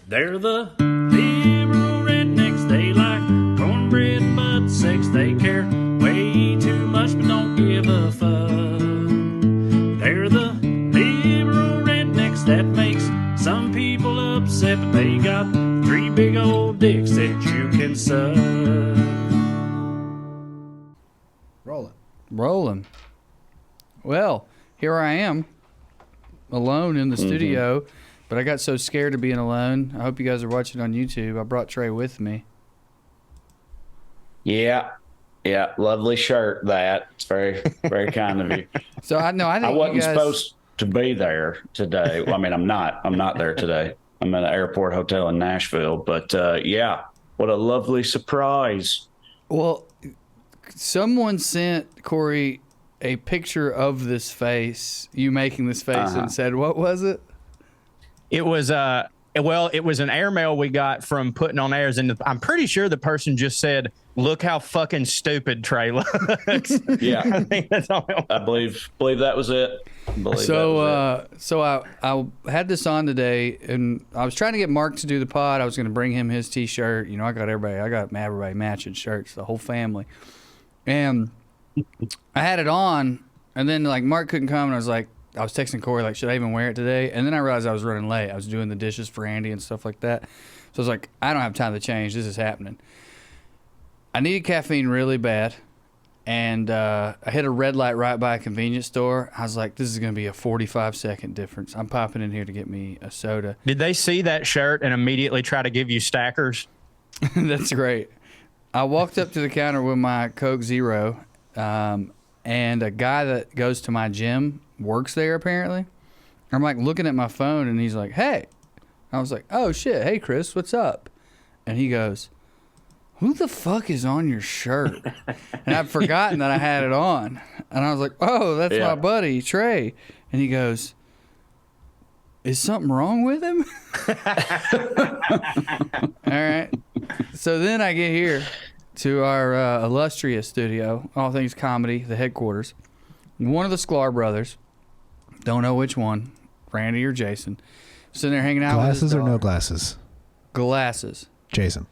They're the liberal rednecks. They like cornbread and butt sex. They care way too much but don't give a fuck. They're the liberal rednecks that makes some people upset, but they got 3 big old dicks that you can suck. Rolling. Well, here I am, alone in the studio, but I got so scared of being alone. I hope you guys are watching on YouTube. I brought Trey with me. Yeah, lovely shirt. That it's very, very kind of you. So I know I think I wasn't you guys... supposed to be there today. Well, I mean, I'm not there today. I'm at an airport hotel in Nashville. But yeah, what a lovely surprise. Well, someone sent Corey a picture of this face, you making this face, and said, what was it? It was it was an airmail we got from putting on airs, and I'm pretty sure the person just said, "Look how fucking stupid Trey looks." Yeah, I think that's all. I believe that was it. So I had this on today, and I was trying to get Mark to do the pod. I was going to bring him his T-shirt. You know, I got everybody matching shirts, the whole family, and I had it on, and then like Mark couldn't come, and I was texting Corey like, should I even wear it today? And then I realized I was running late. I was doing the dishes for Andy and stuff like that. So I was like, I don't have time to change. This is happening. I needed caffeine really bad, and I hit a red light right by a convenience store. I was like, this is going to be a 45-second difference. I'm popping in here to get me a soda. Did they see that shirt and immediately try to give you stackers? That's great. I walked up to the counter with my Coke Zero, and a guy that goes to my gym works there apparently. I'm like looking at my phone, and he's like, hey. I was like, oh shit, hey Chris, what's up? And he goes, who the fuck is on your shirt? And I'd forgotten that I had it on. And I was like, oh, that's my buddy Trey. And he goes, is something wrong with him? All right. So then I get here to our illustrious studio, All Things Comedy, the headquarters. One of the Sklar brothers, don't know which one, Randy or Jason, sitting there hanging out with his Glasses or daughter. no glasses? Glasses. Jason,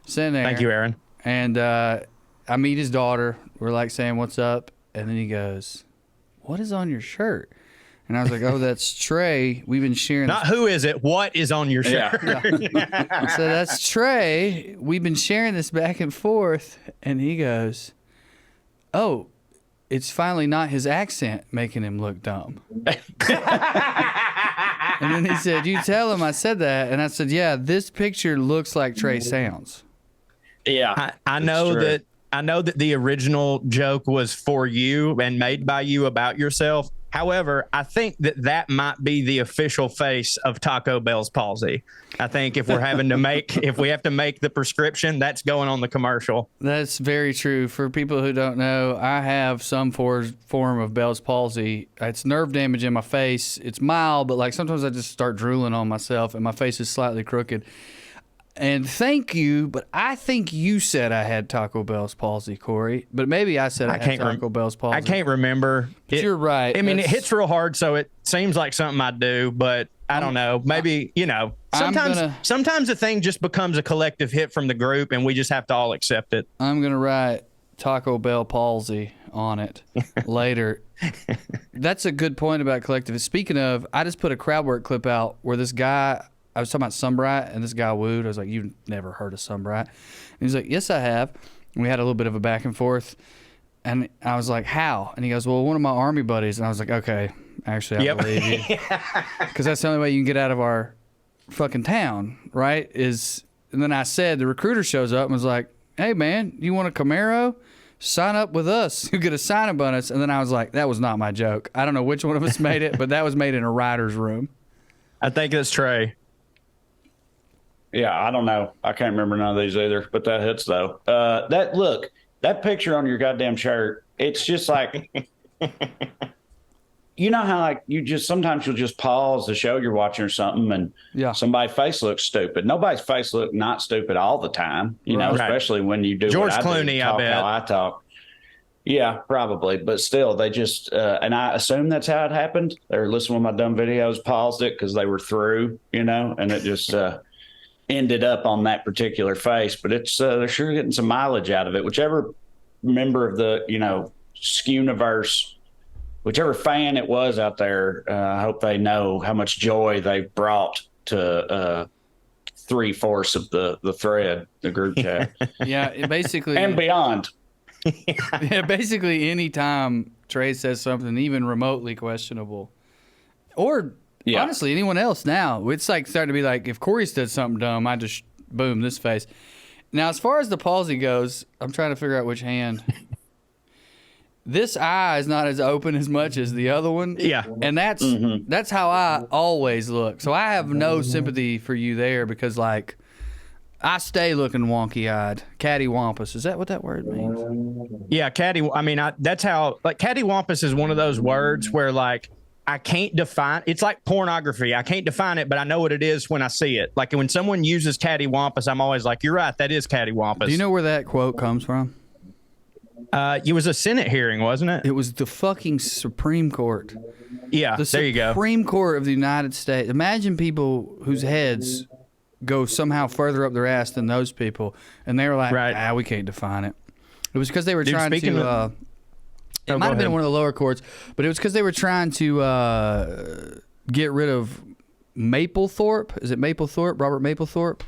sitting there. Thank you, Aaron. And I meet his daughter. We're like saying, what's up? And then he goes, what is on your shirt? And I was like, oh, that's Trey. We've been sharing. Not who is it, what is on your shirt? I said, that's Trey. We've been sharing this back and forth. And he goes, oh, it's finally not his accent making him look dumb. And then he said, you tell him I said that. And I said, yeah, this picture looks like Trey sounds. Yeah, I know that the original joke was for you and made by you about yourself. However, I think that might be the official face of Taco Bell's palsy. I think if we have to make the prescription, that's going on the commercial. That's very true. For people who don't know, I have some form of Bell's palsy. It's nerve damage in my face. It's mild, but like sometimes I just start drooling on myself and my face is slightly crooked. And thank you, but I think you said I had Taco Bell's palsy, Corey. But maybe I said I had Taco Bell's palsy. I can't remember. But you're right. I mean, it hits real hard, so it seems like something I do, but I don't know. Maybe, sometimes the thing just becomes a collective hit from the group, and we just have to all accept it. I'm going to write Taco Bell palsy on it later. That's a good point about collective. Speaking of, I just put a crowd work clip out where this guy... I was talking about Sunbright, and this guy wooed. I was like, you've never heard of Sunbright? And he's like, yes, I have. And we had a little bit of a back and forth. And I was like, how? And he goes, well, one of my Army buddies. And I was like, okay, actually, I believe you. Because that's the only way you can get out of our fucking town, right? And then I said, the recruiter shows up and was like, hey, man, you want a Camaro? Sign up with us. You get a sign-up bonus. And then I was like, that was not my joke. I don't know which one of us made it, but that was made in a writer's room. I think it's Trey. Yeah, I don't know. I can't remember none of these either, but that hits though. That picture on your goddamn shirt, it's just like, you know how like sometimes you'll just pause the show you're watching or something and somebody's face looks stupid. Nobody's face look not stupid all the time, you know, especially when you do George what I Clooney, do, talk I bet. how I talk. Yeah, probably, but still, they just and I assume that's how it happened. They were listening to my dumb videos, paused it because they were through, and it just ended up on that particular face. But it's they're sure getting some mileage out of it. Whichever member of the Skewniverse, whichever fan it was out there, I hope they know how much joy they brought to 3/4 of the thread, the group chat, Yeah, it basically and beyond. Yeah, basically any time Trey says something even remotely questionable, or Yeah. honestly anyone else now, it's like starting to be like, if Corey said something dumb, I just boom this face. Now, as far as the palsy goes, I'm trying to figure out which hand. This eye is not as open as much as the other one. Yeah. And that's how I always look. So I have no sympathy for you there because, like, I stay looking wonky-eyed. Cattywampus. Is that what that word means? Yeah, that's how, like, cattywampus is one of those words where, like, I can't define. It's like pornography. I can't define it, but I know what it is when I see it. Like, when someone uses cattywampus, I'm always like, you're right, that is cattywampus. Do you know where that quote comes from? It was a Senate hearing, wasn't it? It was the fucking Supreme Court. Yeah, The there you go. Supreme Court of the United States. Imagine people whose heads go somehow further up their ass than those people, and they were like, Right. we can't define it. It was because they were Dude, trying speaking to. of- It Oh, might go have been ahead. one of the lower courts, but it was because they were trying to get rid of Mapplethorpe. Is it Mapplethorpe? Robert Mapplethorpe?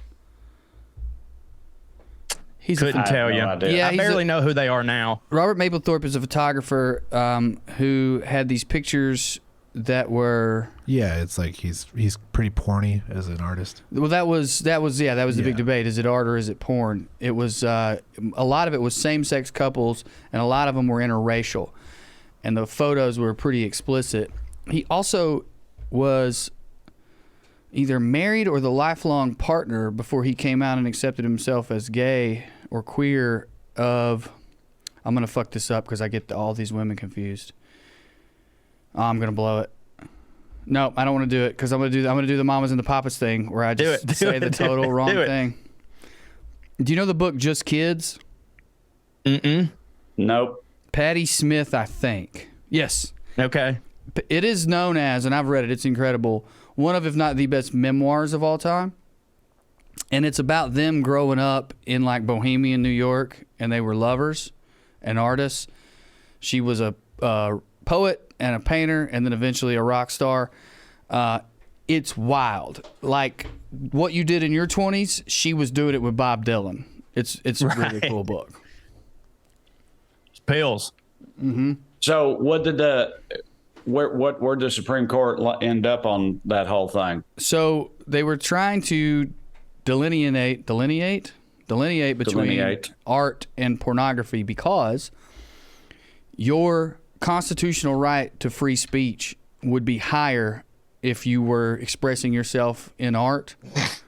He's a Couldn't tell no you. idea. Yeah, I he's barely know who they are now. Robert Mapplethorpe is a photographer who had these pictures that were. Yeah, it's like he's pretty porny as an artist. Well, that was the big Yeah. debate. Is it art or is it porn? It was a lot of it was same-sex couples, and a lot of them were interracial, and the photos were pretty explicit. He also was either married or the lifelong partner before he came out and accepted himself as gay or queer. I'm gonna fuck this up because I get all these women confused. I'm gonna blow it. No, I don't want to do it because I'm gonna do the mamas and the papas thing where I just Do say it, the do total it, wrong do it. thing. Do you know the book Just Kids? Nope. Patti Smith, I think. Yes, Okay. it is known as, and I've read it. It's incredible. One of, if not the best memoirs of all time. And it's about them growing up in like Bohemian New York, and they were lovers and artists. She was a poet and a painter, and then eventually a rock star. It's wild. Like what you did in your 20s, she was doing it with Bob Dylan. It's a really Right. cool book. It's pills. So what did where did the Supreme Court end up on that whole thing? So they were trying to delineate between Delineate. art and pornography because your constitutional right to free speech would be higher if you were expressing yourself in art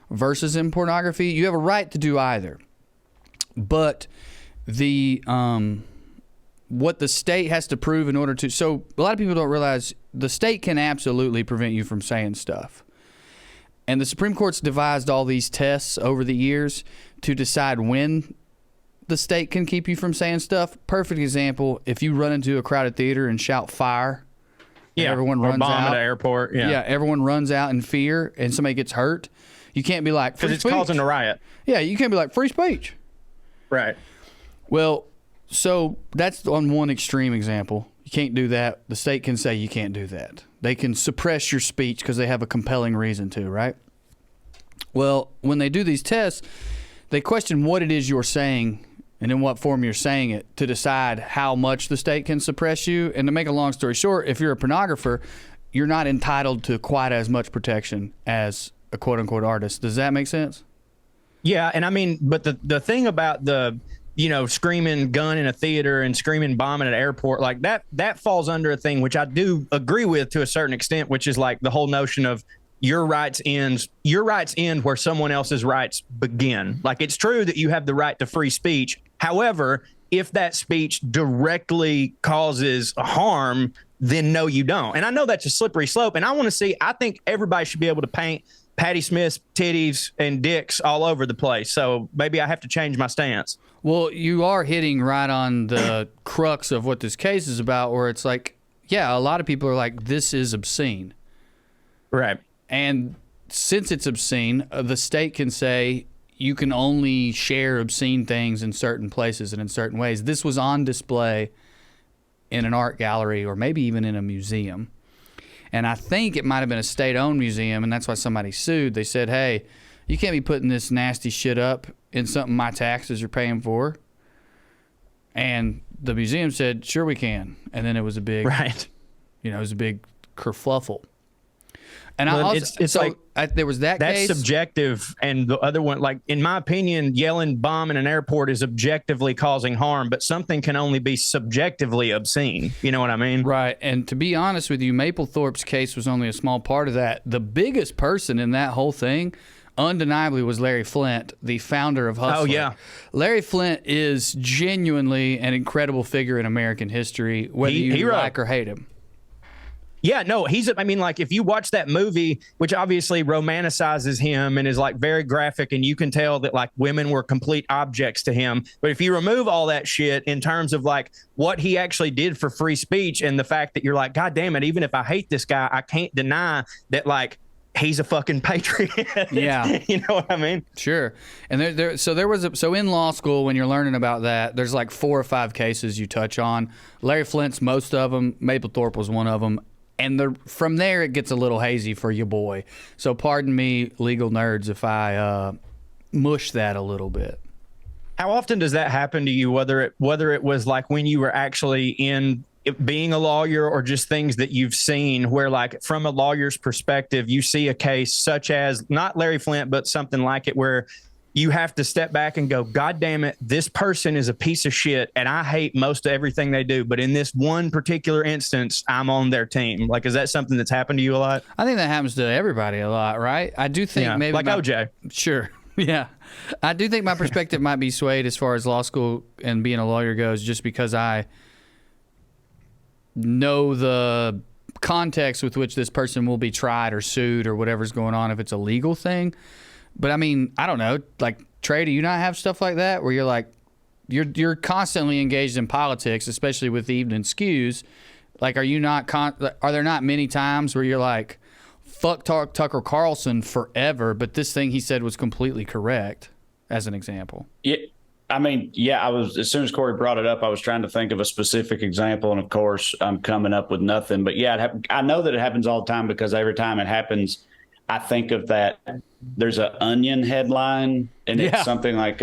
versus in pornography. You have a right to do either, but the what the state has to prove in order to. So a lot of people don't realize the state can absolutely prevent you from saying stuff. And the Supreme Court's devised all these tests over the years to decide when the state can keep you from saying stuff. Perfect example, if you run into a crowded theater and shout fire, and Yeah. everyone or runs bomb out. at an airport. Yeah. Yeah. Everyone runs out in fear and somebody gets hurt. You can't be like, Because free it's speech. causing a riot. Yeah, you can't be like, free speech. Right. Well, so that's on one extreme example. You can't do that. The state can say you can't do that. They can suppress your speech because they have a compelling reason to, right? Well, when they do these tests, they question what it is you're saying and in what form you're saying it to decide how much the state can suppress you. And to make a long story short, if you're a pornographer, you're not entitled to quite as much protection as a quote unquote artist. Does that make sense? Yeah, and I mean, but the thing about the, screaming gun in a theater and screaming bomb at an airport, like that falls under a thing which I do agree with to a certain extent, which is like the whole notion of your rights end where someone else's rights begin. Like, it's true that you have the right to free speech. However, if that speech directly causes harm, then no, you don't. And I know that's a slippery slope. And I think everybody should be able to paint Patty Smith's titties and dicks all over the place. So maybe I have to change my stance. Well, you are hitting right on the crux of what this case is about, where it's like, yeah, a lot of people are like, this is obscene. Right. And since it's obscene, the state can say you can only share obscene things in certain places and in certain ways. This was on display in an art gallery or maybe even in a museum. And I think it might have been a state-owned museum, and that's why somebody sued. They said, hey, you can't be putting this nasty shit up in something my taxes are paying for. And the museum said, sure we can. And then it was a big, Right. it was a big kerfluffle. And Well, I also, it's like there was that that's case. subjective, and the other one, like in my opinion, yelling bomb in an airport is objectively causing harm, but something can only be subjectively obscene. You know what I mean? Right. And to be honest with you, Mapplethorpe's case was only a small part of that. The biggest person in that whole thing, undeniably, was Larry Flint, the founder of Hustler. Oh, yeah. Larry Flint is genuinely an incredible figure in American history, whether you Hero. like or hate him. Yeah, no, I mean, like if you watch that movie, which obviously romanticizes him and is like very graphic, and you can tell that like women were complete objects to him. But if you remove all that shit in terms of like what he actually did for free speech and the fact that you're like, God damn it, even if I hate this guy, I can't deny that like he's a fucking patriot. Yeah. You know what I mean? Sure. And so in law school, when you're learning about that, there's like 4 or 5 cases you touch on. Larry Flint's most of them. Mapplethorpe was one of them. And from there, it gets a little hazy for your boy. So pardon me, legal nerds, if I mush that a little bit. How often does that happen to you, whether it was like when you were actually in being a lawyer or just things that you've seen where like from a lawyer's perspective, you see a case such as not Larry Flint, but something like it where you have to step back and go, God damn it, this person is a piece of shit and I hate most of everything they do. But in this one particular instance, I'm on their team. Like, is that something that's happened to you a lot? I think that happens to everybody a lot, right? I do think maybe like OJ. Sure. Yeah. I do think my perspective might be swayed as far as law school and being a lawyer goes, just because I know the context with which this person will be tried or sued or whatever's going on if it's a legal thing. But I mean, I don't know. Like, Trey, do you not have stuff like that where you're like, you're constantly engaged in politics, especially with Evening Skews? Like, are there not many times where you're like, fuck Tucker Carlson forever, but this thing he said was completely correct, as an example? Yeah. I mean, yeah, I was, as soon as Corey brought it up, I was trying to think of a specific example. And of course, I'm coming up with nothing. But yeah, I know that it happens all the time because every time it happens, I think of that. There's an Onion headline, and it's something like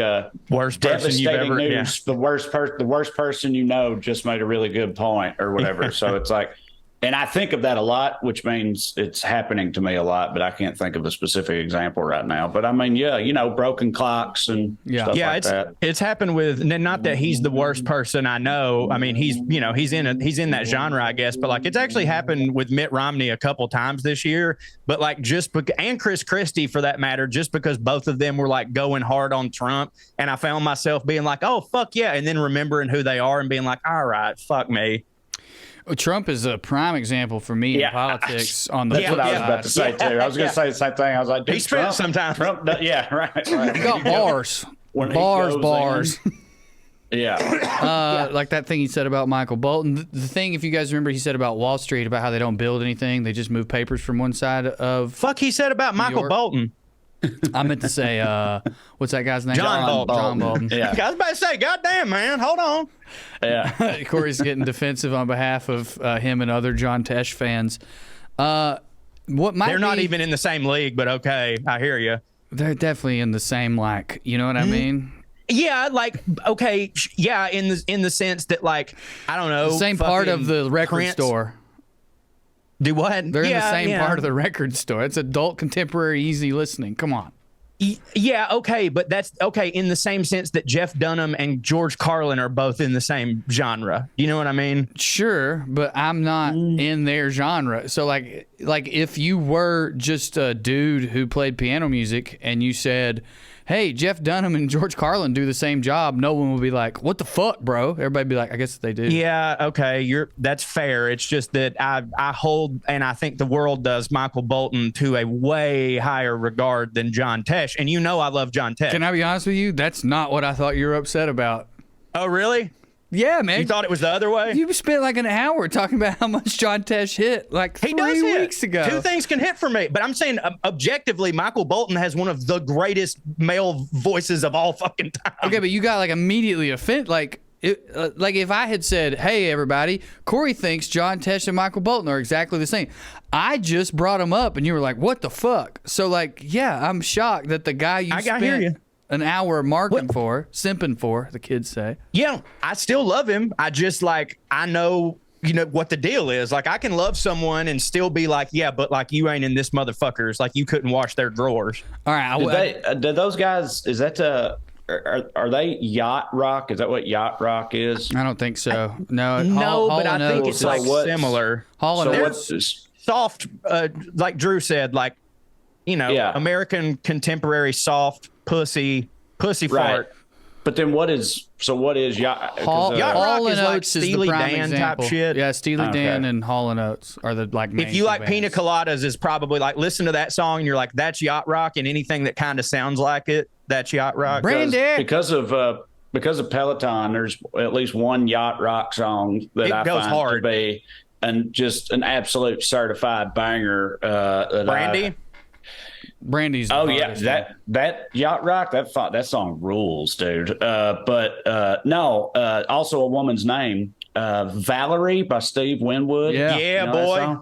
worst person you've devastating ever news. The worst person you know just made a really good point or whatever. So it's like, and I think of that a lot, which means it's happening to me a lot, but I can't think of a specific example right now. But I mean, yeah, broken clocks and stuff like that. It's happened with, not that he's the worst person I know. I mean, he's in that genre, I guess. But like, it's actually happened with Mitt Romney a couple times this year. But like, and Chris Christie for that matter, just because both of them were like going hard on Trump, and I found myself being like, oh fuck yeah, and then remembering who they are and being like, all right, fuck me. Trump is a prime example for me in politics. On the That's what I was about to say too. I was going to say the same thing. I was like, dude, he spent some time. Trump, yeah, right. You got bars, When he bars. goes Yeah. Like that thing he said about Michael Bolton. The thing, if you guys remember, he said about Wall Street about how they don't build anything; they just move papers from one side of. Fuck, he said about Michael York. Bolton. I meant to say, what's that guy's name? John Bolton. John Bolton. Yeah. I was about to say, God damn, man, hold on. Yeah. Corey's getting defensive on behalf of him and other John Tesh fans. What might They're not be- even in the same league, but okay, I hear you. They're definitely in the same, like, you know what I mean? Yeah, like okay, yeah, in the sense that like I don't know, The same part of fucking the record Prince- store. Do what? They're in the same part of the record store. It's adult, contemporary, easy listening. Come on. Yeah, okay, but that's okay in the same sense that Jeff Dunham and George Carlin are both in the same genre. You know what I mean? Sure, but I'm not in their genre. So like if you were just a dude who played piano music and you said, hey, Jeff Dunham and George Carlin do the same job, no one would be like, what the fuck, bro? Everybody be like, I guess they do. Yeah, okay, that's fair. It's just that I hold, and I think the world does, Michael Bolton to a way higher regard than John Tesh. And you know I love John Tesh. Can I be honest with you? That's not what I thought you were upset about. Oh, really? Yeah, man. You thought it was the other way? You spent like an hour talking about how much John Tesh hit like He does 3 hit. weeks ago. Two things can hit for me, but I'm saying objectively, Michael Bolton has one of the greatest male voices of all fucking time. Okay, but you got like immediately offended. Like if I had said, hey, everybody, Corey thinks John Tesh and Michael Bolton are exactly the same. I just brought them up and you were like, what the fuck? So like, yeah, I'm shocked that the guy you hear spent you. an hour simping for, the kids say. Yeah, I still love him. I just I know, what the deal is. Like, I can love someone and still be like, yeah, but like you ain't in this motherfucker's. Like, you couldn't wash their drawers. All right. Did those guys? Is that are they yacht rock? Is that what yacht rock is? I don't think so. No, but I think it's like similar. Hall and So Oates. what's Soft, like Drew said, like, American contemporary soft pussy right? fart. But then what is yacht? Hall Yacht Rock and is like Oates is the Steely prime Dan type example. shit. Yeah, Steely Dan and Hall and Oates are the like main If you two like bands. Pina Coladas, is probably like listen to that song and you're like, that's yacht rock, and anything that kind of sounds like it, that's yacht rock. Brandy. because of Peloton. There's at least one yacht rock song that It I goes find hard. to be just an absolute certified banger. Brandy. Brandy's. the Oh yeah, hardest one. that yacht rock that song rules, dude. Also a woman's name, Valerie by Steve Winwood. Yeah. Yeah, You know boy.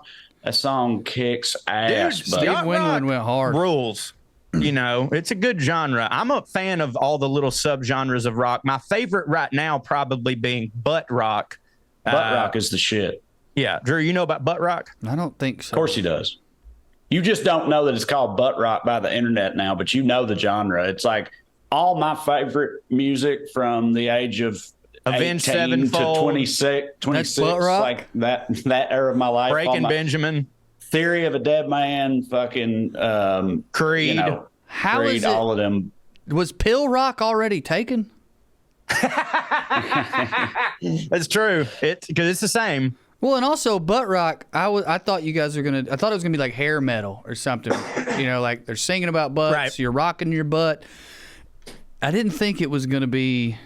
That song kicks ass. Dude, but Steve yacht Winwood rock went hard. Rules. It's a good genre. I'm a fan of all the little subgenres of rock. My favorite right now probably being butt rock. butt rock is the shit. Yeah, Drew, you know about butt rock? I don't think so. Of course he does. You just don't know that it's called butt rock by the internet now, but you know the genre. It's like all my favorite music from the age of Avenged 18 to Sevenfold. 26, butt rock? like that era of my life. All Breaking my Benjamin, Theory of a Dead Man, fucking Creed. How Creed, is it? all of them. Was Pill Rock already taken? That's true. Because it's the same. Well, and also butt rock. I thought you guys were gonna. I thought it was gonna be like hair metal or something. Like they're singing about butts. Right. You're rocking your butt. I didn't think it was gonna be.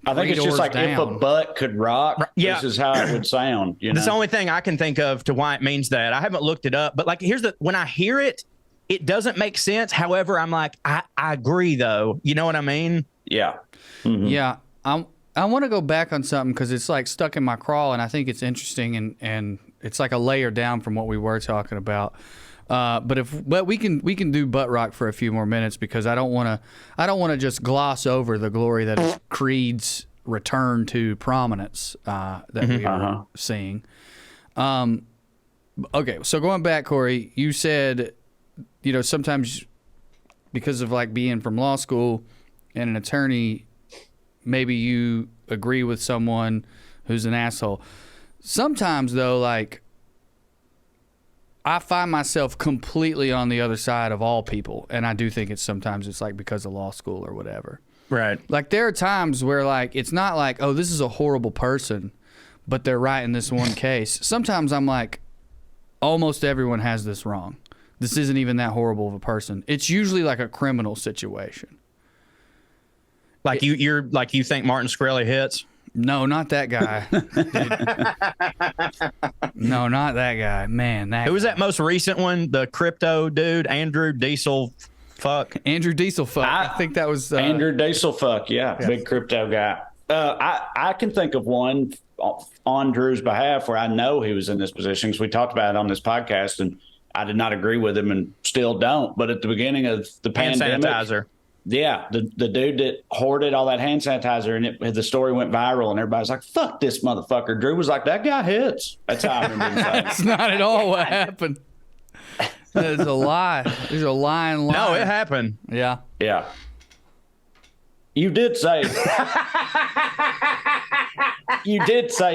I think it's Three just doors like if a down. butt could rock, Yeah. this is how it would sound. That's the only thing I can think of to why it means that. I haven't looked it up, but like when I hear it, it doesn't make sense. However, I'm like, I agree though. You know what I mean? Yeah. Mm-hmm. Yeah, I want to go back on something because it's like stuck in my craw, and I think it's interesting, and it's like a layer down from what we were talking about. But we can do butt rock for a few more minutes because I don't want to just gloss over the glory that is Creed's return to prominence that we are seeing. Okay, so going back, Corey, you said, sometimes because of like being from law school and an attorney, maybe you agree with someone who's an asshole. Sometimes though, like I find myself completely on the other side of all people, and I do think sometimes it's like because of law school or whatever. Right. Like there are times where like it's not like, oh, this is a horrible person, but they're right in this one case. Sometimes I'm like, almost everyone has this wrong. This isn't even that horrible of a person. It's usually like a criminal situation. Like you think Martin Shkreli hits? No, not that guy. No, not that guy. Man, Who was that most recent one? The crypto dude, Andrew Diesel. Fuck. Andrew Dieselfuck. I think that was Andrew Dieselfuck, big crypto guy. I can think of one on Drew's behalf where I know he was in this position because we talked about it on this podcast, and I did not agree with him and still don't. But at the beginning of the Hand pandemic, sanitizer. yeah, the dude that hoarded all that hand sanitizer, and the story went viral, and everybody's like, "Fuck this motherfucker." Drew was like, "That guy hits." That's how I remember him saying. That's not at all what happened. There's a lie. There's a lying lie. No, it happened. Yeah. Yeah. You did say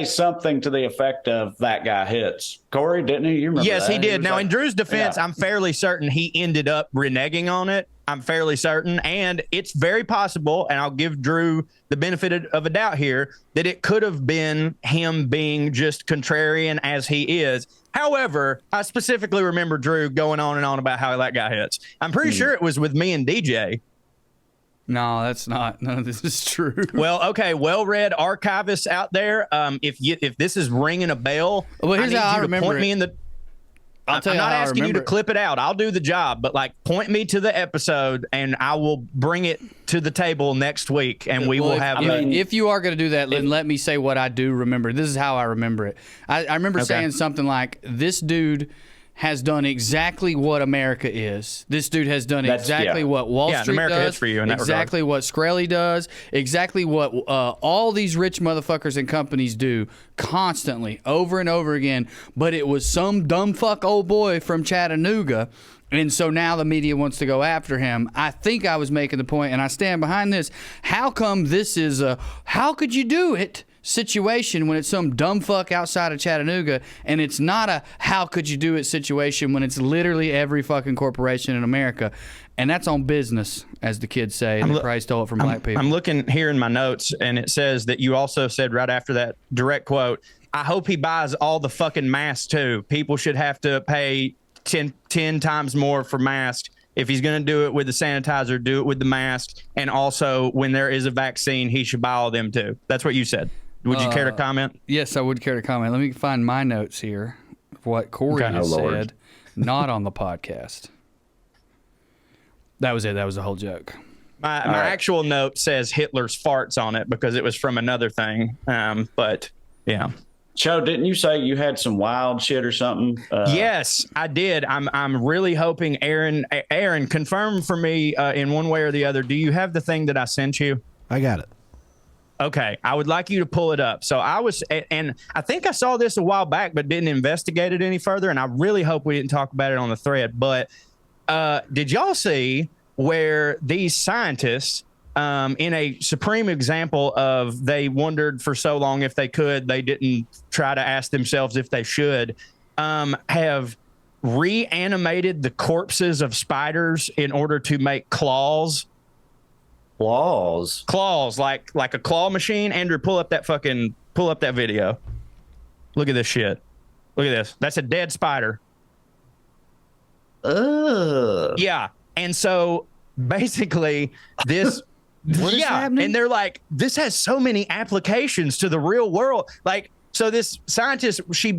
something to the effect of that guy hits. Corey, didn't he? You remember Yes, that? he did. was Now, like, in Drew's defense, yeah. I'm fairly certain he ended up reneging on it. I'm fairly certain. And it's very possible, and I'll give Drew the benefit of a doubt here, that it could have been him being just contrarian as he is. However, I specifically remember Drew going on and on about how that guy hits. I'm pretty sure it was with me and DJ. No, that's not. None of this is true. Well, okay, well-read archivists out there, if this is ringing a bell, Well, here's I need how I you to remember point it. me in the. I'll tell I'm you not how I asking you to remember it. clip it out. I'll do the job, but like point me to the episode and I will bring it to the table next week and we Well, will if- have. if you are going to do that, then let me say what I do remember. This is how I remember it. I remember saying something like, this dude has done exactly what America is. This dude has done exactly what Wall Yeah, Street America does. is for you in that exactly what Skrelly does. Exactly what all these rich motherfuckers and companies do constantly, over and over again. But it was some dumb fuck old boy from Chattanooga. And so now the media wants to go after him. I think I was making the point, and I stand behind this. How come this is a how could you do it situation when it's some dumb fuck outside of Chattanooga, and it's not a how could you do it situation when it's literally every fucking corporation in America? And that's on business, as the kids say. And they probably stole it from black people. I'm looking here in my notes and it says that you also said right after that direct quote, I hope he buys all the fucking masks too. People should have to pay 10 times more for masks. If he's going to do it with the sanitizer, do it with the mask. And also, when there is a vaccine, he should buy all of them too. That's what you said. Would you care to comment? Yes, I would care to comment. Let me find my notes here of what Corey Okay. has Oh, Lord. said, not on the podcast. That was it. That was the whole joke. My right. actual note says Hitler's farts on it because it was from another thing. But yeah. Cho, didn't you say you had some wild shit or something? Yes, I did. I'm really hoping Aaron, confirm for me in one way or the other. Do you have the thing that I sent you? I got it. Okay, I would like you to pull it up. So I was, and I think I saw this a while back, but didn't investigate it any further. And I really hope we didn't talk about it on the thread. But did y'all see where these scientists, in a supreme example of they wondered for so long if they could, they didn't try to ask themselves if they should, have reanimated the corpses of spiders in order to make claws? Claws. Like a claw machine. Andrew, pull up that video. Look at this shit. Look at this. That's a dead spider. Ugh. Yeah. And so basically this What is happening? and they're like, this has so many applications to the real world. Like, so this scientist, she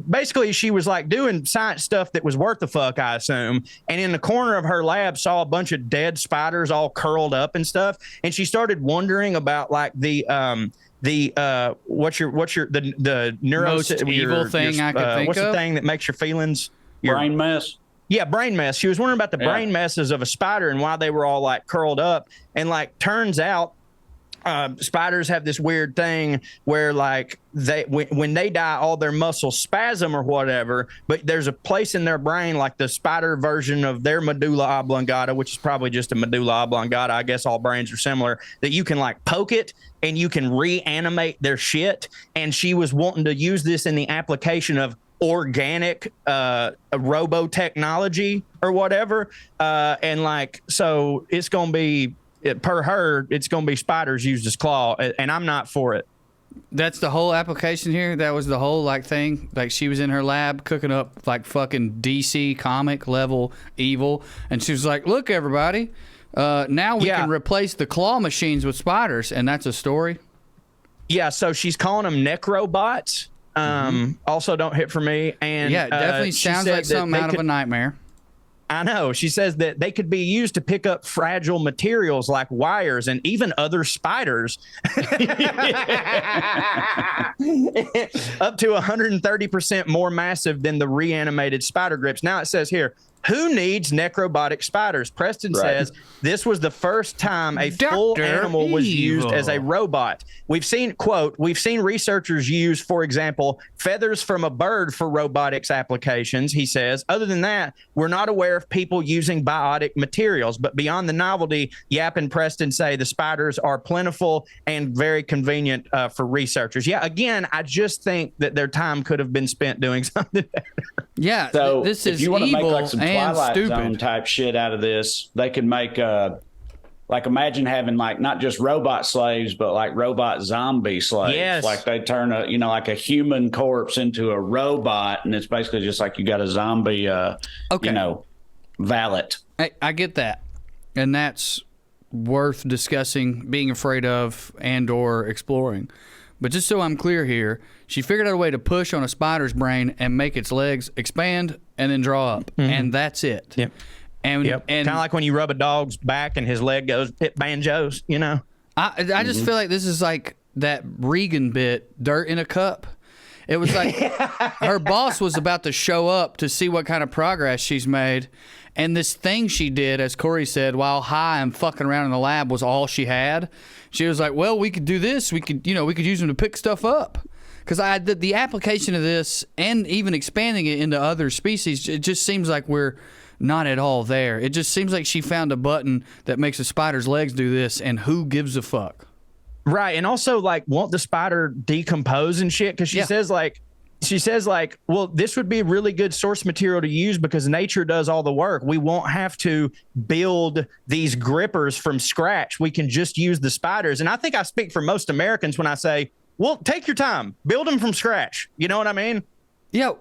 was like doing science stuff that was worth the fuck, I assume. And in the corner of her lab saw a bunch of dead spiders all curled up and stuff. And she started wondering about like the neuro Most evil thing I could think what's the of? thing that makes your feelings Brain mess. Yeah, brain mess. She was wondering about the brain messes of a spider and why they were all like curled up. And like, turns out spiders have this weird thing where like when they die, all their muscles spasm or whatever, but there's a place in their brain, like the spider version of their medulla oblongata, which is probably just a medulla oblongata. I guess all brains are similar, that you can like poke it and you can reanimate their shit. And she was wanting to use this in the application of organic robo technology or whatever, and like, so it's gonna be, per her, it's gonna be spiders used as claw, and I'm not for it. That's the whole application here. That was the whole like thing. Like, she was in her lab cooking up like fucking DC comic level evil, and she was like, "Look, everybody, now we can replace the claw machines with spiders," and that's a story. Yeah, so she's calling them necrobots. Also, don't hit for me. And Yeah, it definitely she sounds said like that something they out of a nightmare. I know. She says that they could be used to pick up fragile materials like wires and even other spiders. Up to 130% more massive than the reanimated spider grips. Now it says here, who needs necrobotic spiders? Preston says this was the first time a full Dr. animal was used Evil. as a robot. We've seen researchers use, for example, feathers from a bird for robotics applications, he says. Other than that, we're not aware of people using biotic materials. But beyond the novelty, Yap and Preston say the spiders are plentiful and very convenient for researchers. Yeah, again, I just think that their time could have been spent doing something better. Yeah, So this if is you want to make evil like some and Twilight Zone stupid. type shit out of this, they could make like imagine having like not just robot slaves, but like robot zombie slaves. Yes. Like they turn a like a human corpse into a robot, and it's basically just like you got a zombie Okay. valet. I get that, and that's worth discussing, being afraid of, and or exploring. But just so I'm clear here, she figured out a way to push on a spider's brain and make its legs expand and then draw up, and that's it. Yep. And Yep. and Kind of like when you rub a dog's back and his leg goes, it banjos, you know? I just feel like this is like that Regan bit, Dirt in a Cup. It was like her boss was about to show up to see what kind of progress she's made. And this thing she did, as Corey said, while high and fucking around in the lab was all she had. She was like, well, we could do this. We could use them to pick stuff up. Because the application of this and even expanding it into other species, it just seems like we're not at all there. It just seems like she found a button that makes a spider's legs do this, and who gives a fuck? Right. And also, like, won't the spider decompose and shit? Because she says, well, this would be really good source material to use because nature does all the work. We won't have to build these grippers from scratch. We can just use the spiders. And I think I speak for most Americans when I say, well, take your time, build them from scratch. You know what I mean? Yeah.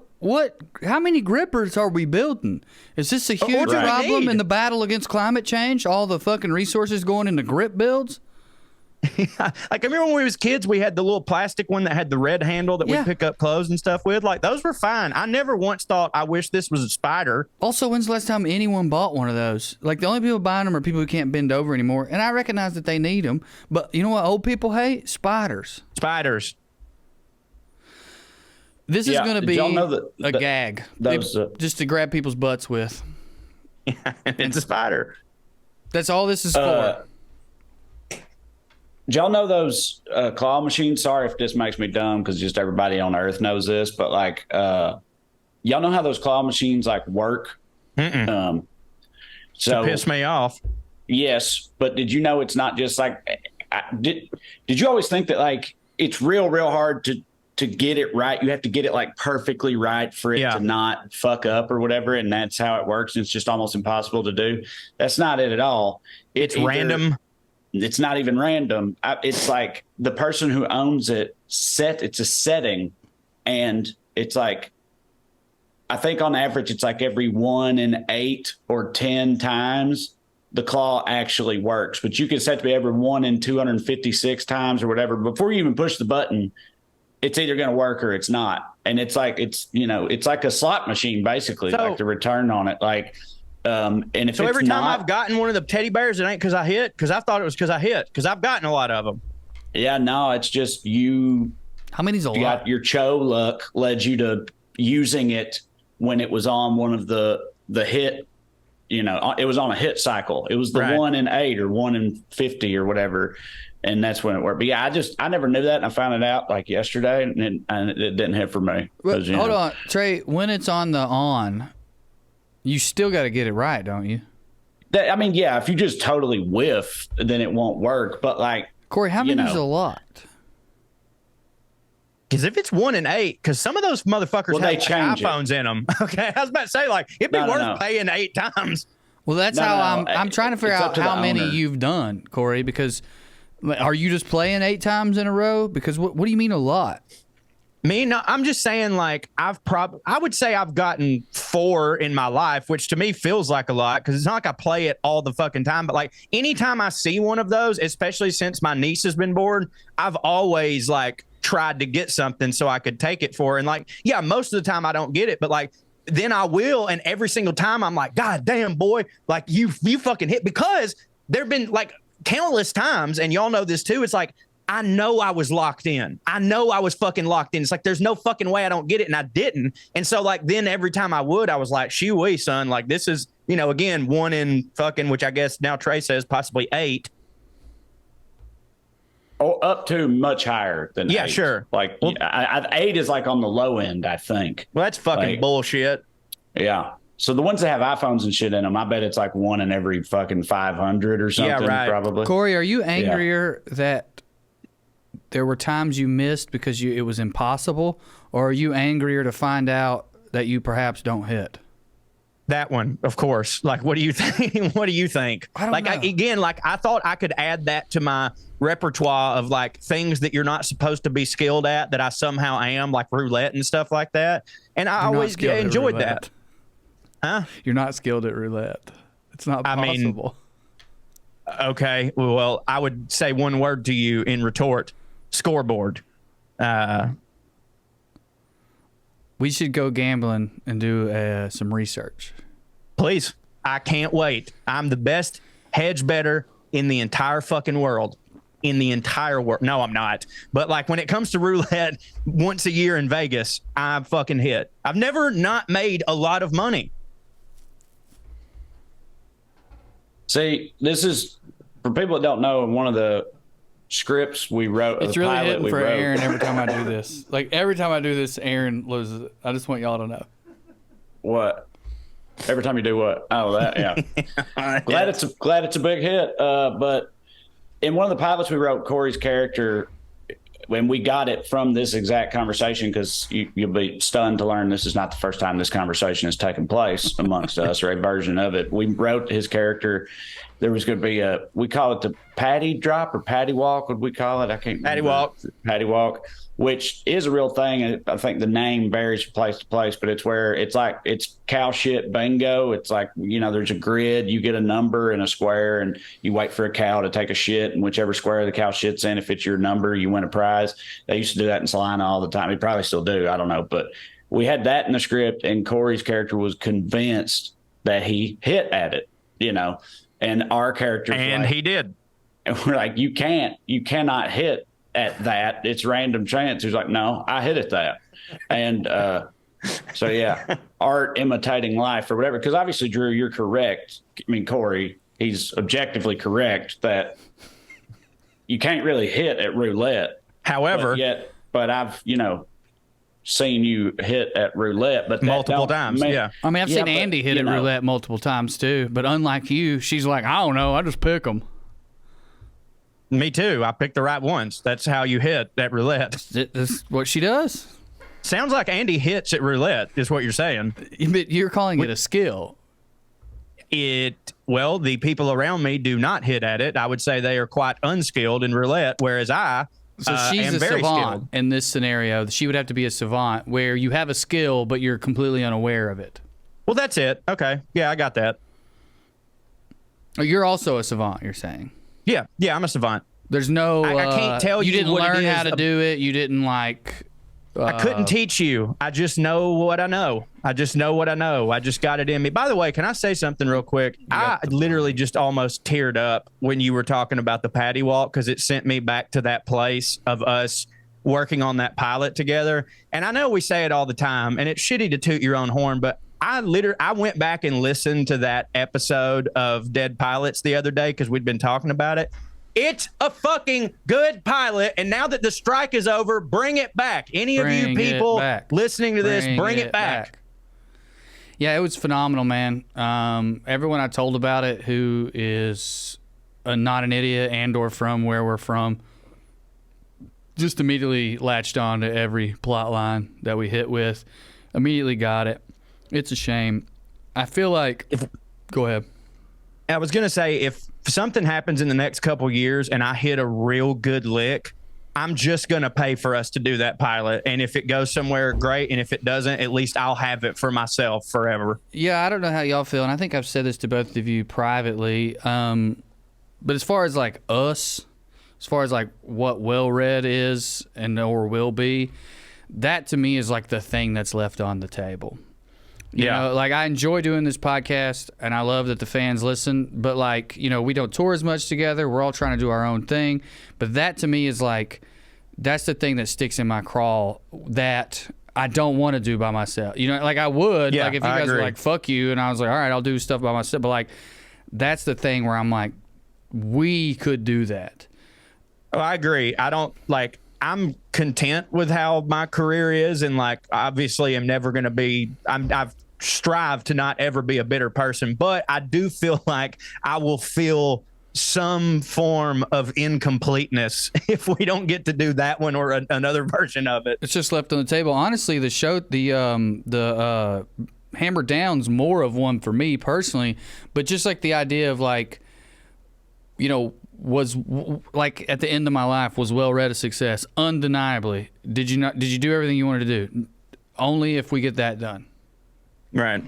How many grippers are we building? Is this a huge do we problem need? in the battle against climate change? All the fucking resources going into grip builds? Like, I remember when we was kids, we had the little plastic one that had the red handle that Yeah. we pick up clothes and stuff with. Like, those were fine. I never once thought, I wish this was a spider. Also, when's the last time anyone bought one of those? Like, the only people buying them are people who can't bend over anymore. And I recognize that they need them. But you know what old people hate? Spiders. Spiders. This is Yeah, going to did be y'all know that- a that gag. those, Just to grab people's butts with. It's a spider. That's all this is for. Do y'all know those claw machines? Sorry if this makes me dumb because just everybody on Earth knows this, but like, y'all know how those claw machines like work? So Piss me off. yes, but did you know it's not just like did you always think that like it's real hard to get it right? You have to get it like perfectly right for it to not fuck up or whatever, and that's how it works. It's just almost impossible to do. That's not it at all. It's random. It's not even random. It's like the person who owns it it's a setting, and it's like, I think on average it's like every 1 in 8 or 10 times the claw actually works, but you can set to be every 1 in 256 times or whatever. Before you even push the button, it's either going to work or it's not. And it's like, it's like a slot machine, basically, like the return on it. Like, and if So it's every time not, I've gotten one of the teddy bears, it ain't because I hit, because I thought it was because I hit, because I've gotten a lot of them. yeah, no, it's just you How many's a lot? got your Cho luck led you to using it when it was on one of the hit, it was on a hit cycle. It was the Right. 1 in 8 or 1 in 50 or whatever. And that's when it worked. But yeah, I never knew that. And I found it out like yesterday, and it didn't hit for me. Well, 'Cause, hold on, Trey. When it's on, you still got to get it right, don't you? I mean, yeah, if you just totally whiff, then it won't work. But like, Corey, how many's a lot? Because if it's 1 in 8, because some of those motherfuckers Well, they have change it. iPhones in them. Okay, I was about to say, like, it'd be No, worth no. paying 8 times. Well, that's No, how no, I'm trying to figure it's up out to the how many owner. you've done, Corey. Because are you just playing 8 times in a row? Because what do you mean a lot? Me, no, I'm just saying, like, I would say I've gotten 4 in my life, which to me feels like a lot because it's not like I play it all the fucking time. But like, anytime I see one of those, especially since my niece has been born, I've always like tried to get something so I could take it for her. And like, yeah, most of the time I don't get it, but like, then I will. And every single time I'm like, God damn, boy, like you fucking hit, because there've been like countless times, and y'all know this too. It's like, I know I was locked in. I know I was fucking locked in. It's like, there's no fucking way I don't get it. And I didn't. And so like, then every time I would, I was like, shoo-wee, son, like this is, again, 1 in fucking, which I guess now Trey says possibly 8. oh, up to much higher than Yeah, 8. sure. Like, Well, 8 is like on the low end, I think. Well, that's fucking Like- bullshit. Yeah. So the ones that have iPhones and shit in them, I bet it's like 1 in every fucking 500 or something. right. Probably. Corey, are you angrier that there were times you missed because it was impossible, or are you angrier to find out that you perhaps don't hit? That one, of course. Like, what do you think? What do you think? I don't know. Again, like I thought I could add that to my repertoire of like things that you're not supposed to be skilled at that I somehow am, like roulette and stuff like that. And I You're not always skilled at enjoyed roulette. that. Huh? You're not skilled at roulette. It's not I mean, possible. Okay. Well, I would say one word to you in retort: scoreboard. We should go gambling and do some research. Please. I can't wait. I'm the best hedge better in the entire fucking world. In the entire world. No, I'm not. But like when it comes to roulette once a year in Vegas, I fucking hit. I've never not made a lot of money. See, this is for people that don't know. In one of the scripts we wrote, It's the really pilot hitting we for wrote, Aaron every time I do this. Like every time I do this, Aaron loses it. I just want y'all to know. What? Every time you do what? Oh, that yeah. glad it's a big hit. But in one of the pilots we wrote, Corey's character, when we got it from this exact conversation, because you'll be stunned to learn this is not the first time this conversation has taken place amongst us, or a version of it. We wrote his character. There was going to be we call it the patty drop or patty walk. What we call it? I can't remember. Patty walk, which is a real thing. And I think the name varies from place to place, but it's where it's cow shit bingo. It's like, there's a grid, you get a number in a square and you wait for a cow to take a shit, and whichever square the cow shits in, if it's your number, you win a prize. They used to do that in Salina all the time. They probably still do. I don't know. But we had that in the script, and Corey's character was convinced that he hit at it, and our character, and he did. And we're like, you cannot hit at that. It's random chance. He's like, no, I hit at that. And so, yeah, art imitating life or whatever. Because obviously, Drew, you're correct. I mean, Corey, he's objectively correct that you can't really hit at roulette. However, but I've, seen you hit at roulette, but multiple times. Yeah. I mean, I've seen Andy hit at roulette multiple times too. But unlike you, she's like, I don't know. I just pick them. Me too. I picked the right ones. That's how you hit at roulette. That's what she does. Sounds like Andy hits at roulette, is what you're saying. But you're calling it a skill. Well, the people around me do not hit at it. I would say they are quite unskilled in roulette, whereas I So she's am a very savant skilled. in this scenario. She would have to be a savant where you have a skill, but you're completely unaware of it. Well, that's it. Okay. Yeah, I got that. Oh, you're also a savant, you're saying. Yeah, I'm a savant. There's no. I can't tell you didn't what it learn is how to do it. You didn't like. I couldn't teach you. I just know what I know. I just got it in me. By the way, can I say something real quick? I literally just almost teared up when you were talking about the patty walk, because it sent me back to that place of us working on that pilot together. And I know we say it all the time, and it's shitty to toot your own horn, but I went back and listened to that episode of Dead Pilots the other day because we'd been talking about it. It's a fucking good pilot, and now that the strike is over, bring it back. Any of you people listening to this, bring it back. Yeah, it was phenomenal, man. Everyone I told about it who is not an idiot and or from where we're from just immediately latched on to every plot line that we hit with. Immediately got it. It's a shame. I feel like go ahead. I was going to say, if something happens in the next couple years and I hit a real good lick, I'm just going to pay for us to do that pilot. And if it goes somewhere, great. And if it doesn't, at least I'll have it for myself forever. Yeah, I don't know how y'all feel. And I think I've said this to both of you privately. But as far as like us, as far as like what well-read is and or will be, that to me is like the thing that's left on the table. You know, like I enjoy doing this podcast and I love that the fans listen, but like, we don't tour as much together. We're all trying to do our own thing. But that to me is like, that's the thing that sticks in my craw that I don't want to do by myself. Like I would, like if you guys were like, fuck you. And I was like, all right, I'll do stuff by myself. But like, that's the thing where I'm like, we could do that. Oh, I agree. I'm content with how my career is, and like obviously I'm never going to be I've strived to not ever be a bitter person, but I do feel like I will feel some form of incompleteness if we don't get to do that one or another version of it. It's just left on the table. Honestly, the Hammer Down's more of one for me personally, but just like the idea of like, you know, was like at the end of my life was well read a success, undeniably. Did you do everything you wanted to do? Only if we get that done. Right.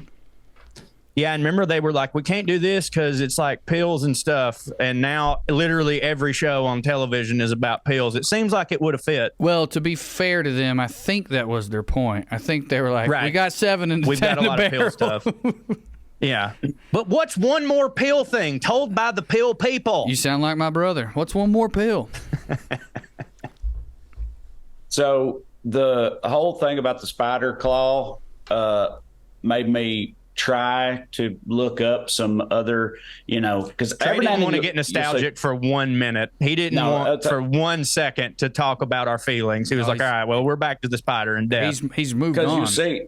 Yeah, and remember they were like, we can't do this because it's like pills and stuff. And now literally every show on television is about pills. It seems like it would have fit. Well, to be fair to them, I think that was their point. I think they were like, Right. we got 7 in the We've got a 10 lot of pill stuff. Yeah. But what's one more pill thing told by the pill people? You sound like my brother. What's one more pill? So the whole thing about the spider claw made me try to look up some other, you know, because Trey didn't want to get nostalgic for 1 minute. He didn't want for 1 second to talk about our feelings. He was like, all right, well, we're back to the spider and death. He's moved because on. you see,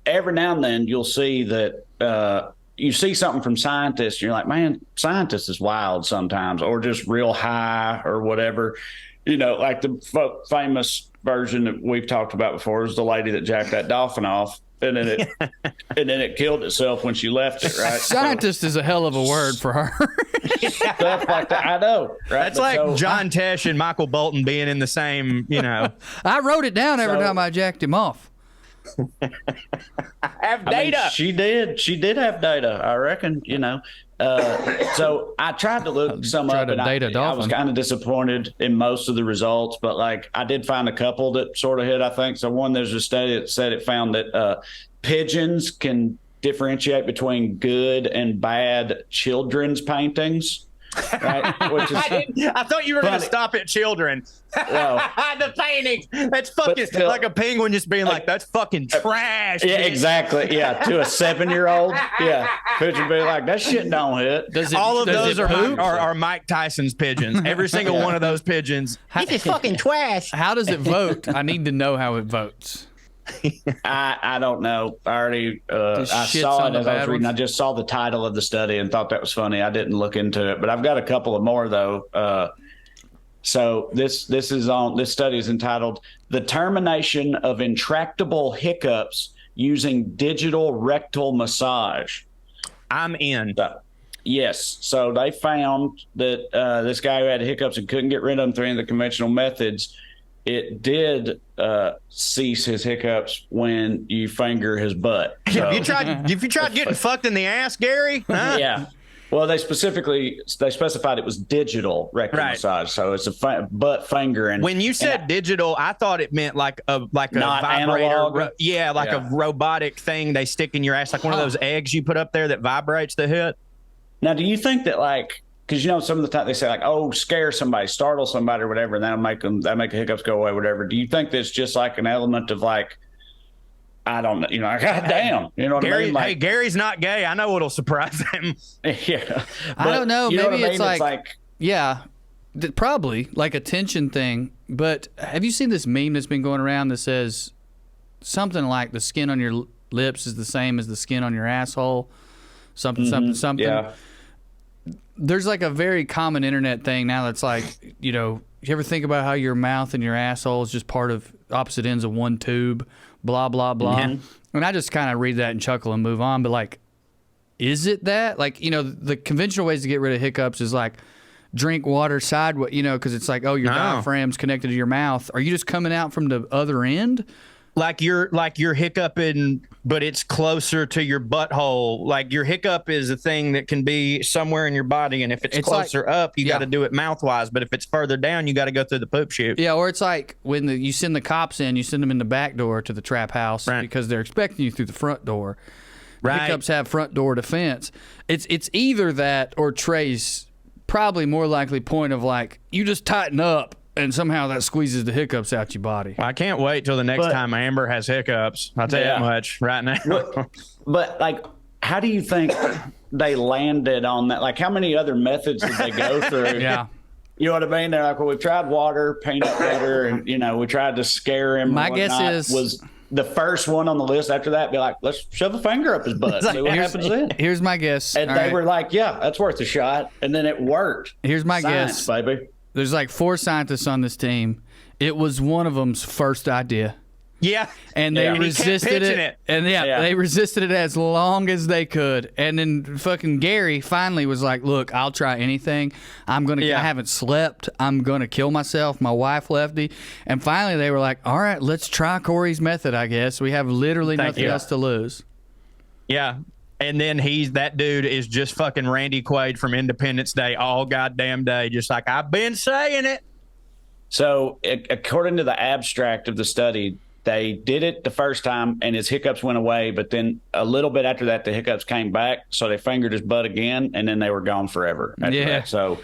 every now and then you'll see that you see something from scientists, and you're like, man, scientists is wild sometimes, or just real high or whatever. You know, like the famous version that we've talked about before is the lady that jacked that dolphin off. And then it killed itself when she left it, right? Scientist is a hell of a word for her. Stuff like that. I know, right? That's like John Tesh and Michael Bolton being in the same, you know. I wrote it down every time I jacked him off. I have data. I mean, she did have data, I reckon, you know. So I tried to look some up, and I was kind of disappointed in most of the results, but like I did find a couple that sort of hit, I think. So one, there's a study that said it found that pigeons can differentiate between good and bad children's paintings. Right? Which is I thought you were going to stop at children. The painting. That's fucking still, like a penguin just being like, that's fucking trash. Yeah, bitch. exactly. Yeah, to a 7-year-old. Yeah, pigeon be like, that shit don't hit. All of those are Mike Tyson's pigeons. Every single one of those pigeons. This is fucking trash. How does it vote? I need to know how it votes. I don't know. I already I saw it as I was reading. I just saw the title of the study and thought that was funny. I didn't look into it, but I've got a couple of more though. So this study is entitled "The Termination of Intractable Hiccups Using Digital Rectal Massage." I'm in. Yes. So they found that this guy who had hiccups and couldn't get rid of them through any of the conventional methods, it did cease his hiccups when you finger his butt. So, Have you tried getting fucked in the ass, Gary? Huh? Yeah. Well, they specified it was digital rectal massage, so it's a butt fingering. When you said digital, I thought it meant like a not vibrator. analog. A robotic thing they stick in your ass, like one of those eggs you put up there that vibrates the hit. Now, do you think that like, because you know some of the time they say like, oh, scare somebody, startle somebody, or whatever, and that'll make the hiccups go away, whatever. Do you think that's just like an element of like, I don't know, you know, goddamn, you know what I mean? Like, hey, Gary's not gay. I know what'll surprise him. Yeah, I don't know. Maybe it's like, yeah, probably like a tension thing. But have you seen this meme that's been going around that says something like the skin on your lips is the same as the skin on your asshole? Something. Yeah. There's like a very common internet thing now that's like, you know, you ever think about how your mouth and your asshole is just part of opposite ends of one tube, blah, blah, blah. Mm-hmm. And I just kind of read that and chuckle and move on. But like, is it that? Like, you know, the conventional ways to get rid of hiccups is like drink water sideways, you know, because it's like, oh, your diaphragm's connected to your mouth. Are you just coming out from the other end? Like you're hiccuping, but it's closer to your butthole. Like your hiccup is a thing that can be somewhere in your body, and if it's closer up, you got to do it mouthwise. But if it's further down, you got to go through the poop chute. Yeah, or it's like when you send the cops in, you send them in the back door to the trap house because they're expecting you through the front door. Right. Hiccups have front door defense. It's either that or Trey's probably more likely point of like you just tighten up. And somehow that squeezes the hiccups out your body. I can't wait till the next time Amber has hiccups. I'll tell you that much right now. But like, how do you think they landed on that? Like, how many other methods did they go through? Yeah. You know what I mean? They're like, well, we tried water, peanut butter, and, you know, we tried to scare him. My guess is the first one on the list after that be like, let's shove a finger up his butt, see what happens then. Here's my guess. And All they right. were like, yeah, that's worth a shot. And then it worked. Here's my Science, guess. baby. There's like 4 scientists on this team. It was one of them's first idea. Yeah. And they Yeah. And he kept resisted pitching it. it. And Yeah. they resisted it as long as they could. And then fucking Gary finally was like, look, I'll try anything. I Yeah. haven't slept. I'm going to kill myself. My wife lefty. And finally they were like, all right, let's try Corey's method, I guess. We have literally Thank nothing you. else to lose. Yeah. And then that dude is just fucking Randy Quaid from Independence Day all goddamn day. Just like, I've been saying it. So, according to the abstract of the study, they did it the first time and his hiccups went away. But then a little bit after that, the hiccups came back. So they fingered his butt again and then they were gone forever. After Yeah. that. So,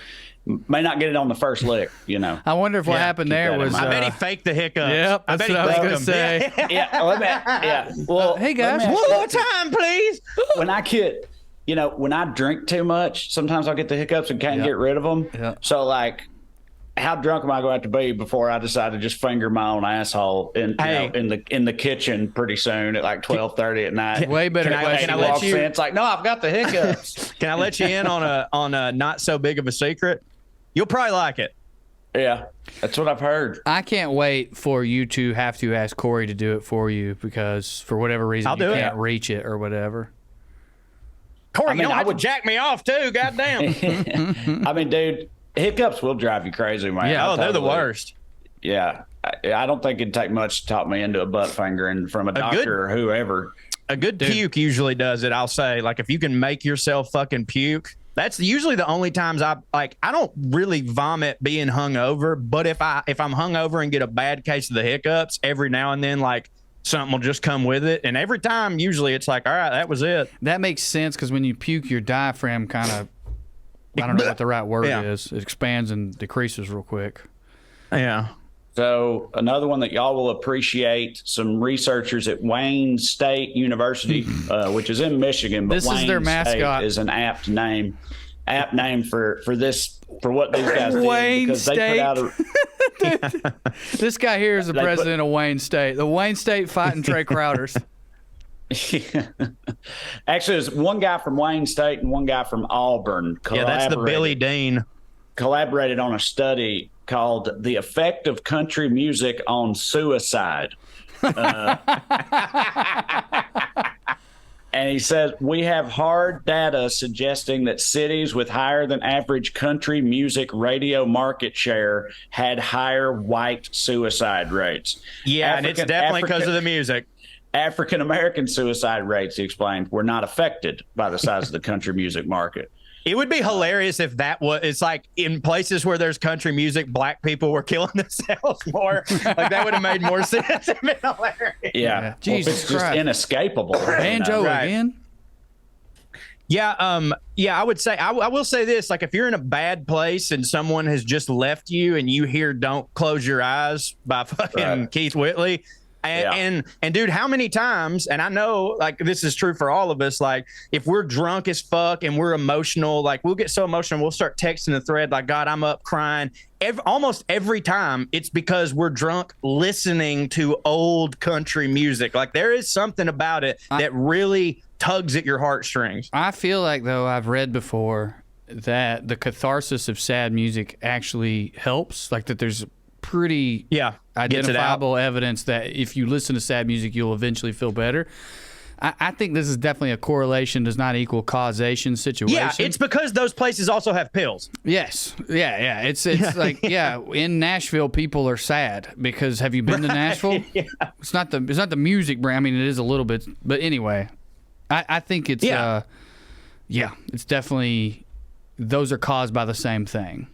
may not get it on the first lick, you know. I wonder if what Yeah, happened keep there that in was. mind. I bet he faked the hiccups. Yep, I that's bet what he I faked was them. gonna say. Yeah. Well, Hey, let guys. me ask One you more this. time, please. When I get, when I drink too much, sometimes I'll get the hiccups and can't Yeah. get rid of them. Yeah. So, like, how drunk am I going to have to be before I decide to just finger my own asshole Hey. in the kitchen pretty soon at like 12:30 at night? Way better Can I- question. can I He let walks you- in, it's like, no, I've got the hiccups. Can I let you in on a not so big of a secret? You'll probably like it. Yeah, that's what I've heard. I can't wait for you to have to ask Corey to do it for you because for whatever reason I'll you do it. can't reach it or whatever. Corey, I mean, you don't I have would- to jack me off too. Goddamn. I mean, dude, hiccups will drive you crazy, man. Yeah. I Oh, they're the totally- worst. Yeah. I don't think it'd take much to talk me into a butt fingering from a good- doctor or whoever. A good puke usually does it. I'll say, like, if you can make yourself fucking puke, that's usually the only times I don't really vomit being hungover, but if I'm hungover and get a bad case of the hiccups, every now and then, like, something will just come with it. And every time, usually it's like, all right, that was it. That makes sense because when you puke, your diaphragm kind of, I don't know what the right word Yeah. is. It expands and decreases real quick. Yeah. So another one that y'all will appreciate, some researchers at Wayne State University, which is in Michigan, but This is Wayne their State mascot. is an apt name for what these guys did. Wayne because State. They put out This guy here is the They put- president of Wayne State. The Wayne State fighting Trey Crowders. Actually, there's one guy from Wayne State and one guy from Auburn. Yeah, that's the Billy Dean. Collaborated on a study called "The Effect of Country Music on Suicide." And he says, we have hard data suggesting that cities with higher than average country music radio market share had higher white suicide rates. Yeah, and it's definitely because of the music. African American suicide rates, he explained, were not affected by the size of the country music market. It would be hilarious if that was, it's like in places where there's country music, black people were killing themselves more. Like that would have made more sense. It'd been hilarious. Yeah. Well, if Jesus it's just Christ. inescapable. Banjo Right. again? Yeah, I would say I will say this: like, if you're in a bad place and someone has just left you, and you hear "Don't Close Your Eyes" by fucking Right. Keith Whitley, and dude, how many times? And I know, like, this is true for all of us. Like, if we're drunk as fuck and we're emotional, like, we'll get so emotional, we'll start texting the thread, like, God, I'm up crying. Almost every time, it's because we're drunk listening to old country music. Like, there is something about it that really tugs at your heartstrings. I feel like, though, I've read before that the catharsis of sad music actually helps. Like, that there's pretty Yeah, gets it out. identifiable evidence that if you listen to sad music, you'll eventually feel better. I think this is definitely a correlation does not equal causation situation. Yeah, it's because those places also have pills. Yes. Yeah. It's like, yeah, in Nashville, people are sad because have you been to Nashville? Yeah. It's not the music brand. I mean, it is a little bit, but anyway, I think it's, it's definitely, those are caused by the same thing,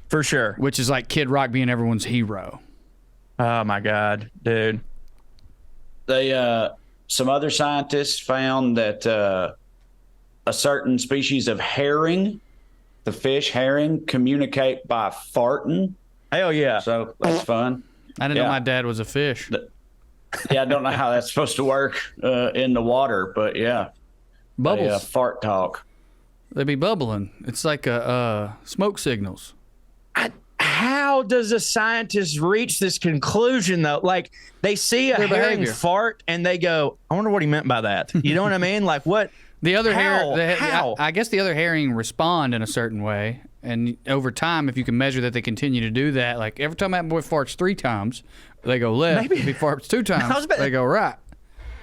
For sure. which is like Kid Rock being everyone's hero. Oh my God, dude. They some other scientists found that a certain species of herring, the fish herring, communicate by farting. Hell yeah. So that's fun. I didn't know Yeah. my dad was a fish. Yeah, I don't know how that's supposed to work in the water, but yeah, Bubbles. fart talk. They be bubbling. It's like smoke signals. how does a scientist reach this conclusion though? Like they see a Their herring behavior. fart and they go, I wonder what he meant by that. You know what I mean? Like what? The other How? How? I guess the other herring respond in a certain way, and over time, if you can measure that they continue to do that, like every time that boy farts 3 times, they go left. Maybe- If he farts 2 I was times, about- they go right.